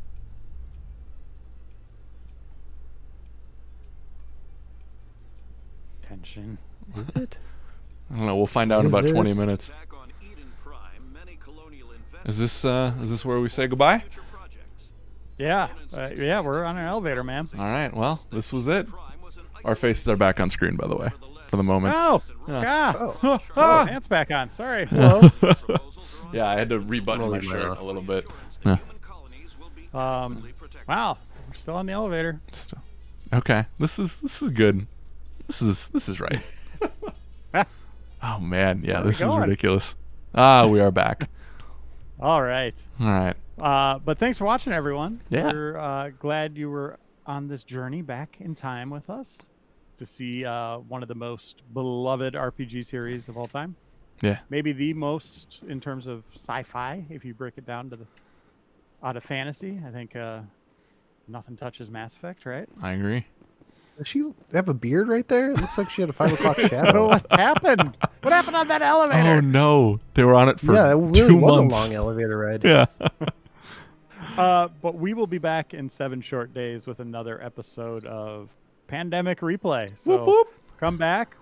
Tension. Is it? I don't know. We'll find out in about Is 20 it? minutes. Is this where we say goodbye? Yeah. Yeah, we're on an elevator, man. All right. Well, this was it. Our faces are back on screen, by the way, for the moment. Oh, Yeah. Pants back on. Sorry. Yeah, I had to rebutton my shirt a little bit. Yeah. Wow, we're still on the elevator. Still. Okay. This is good. This is right. Oh man, yeah, this is ridiculous. We are back. All right. All right. But thanks for watching, everyone. Yeah. We're glad you were on this journey back in time with us to see one of the most beloved RPG series of all time. Yeah. Maybe the most in terms of sci-fi, if you break it down to out of fantasy. I think nothing touches Mass Effect, right? I agree. Does she have a beard right there? It looks like she had a 5 o'clock shadow. What happened? What happened on that elevator? Oh no, they were on it for yeah, it really 2 was months. a long elevator ride. Yeah. But we will be back in 7 short days with another episode of Pandemic Replay. So Whoop, whoop. come back.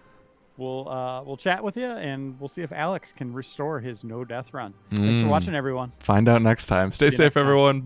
We'll chat with you, and we'll see if Alex can restore his no death run. Thanks for watching, everyone. Find out next time. Stay See you safe, next time. everyone. Bye.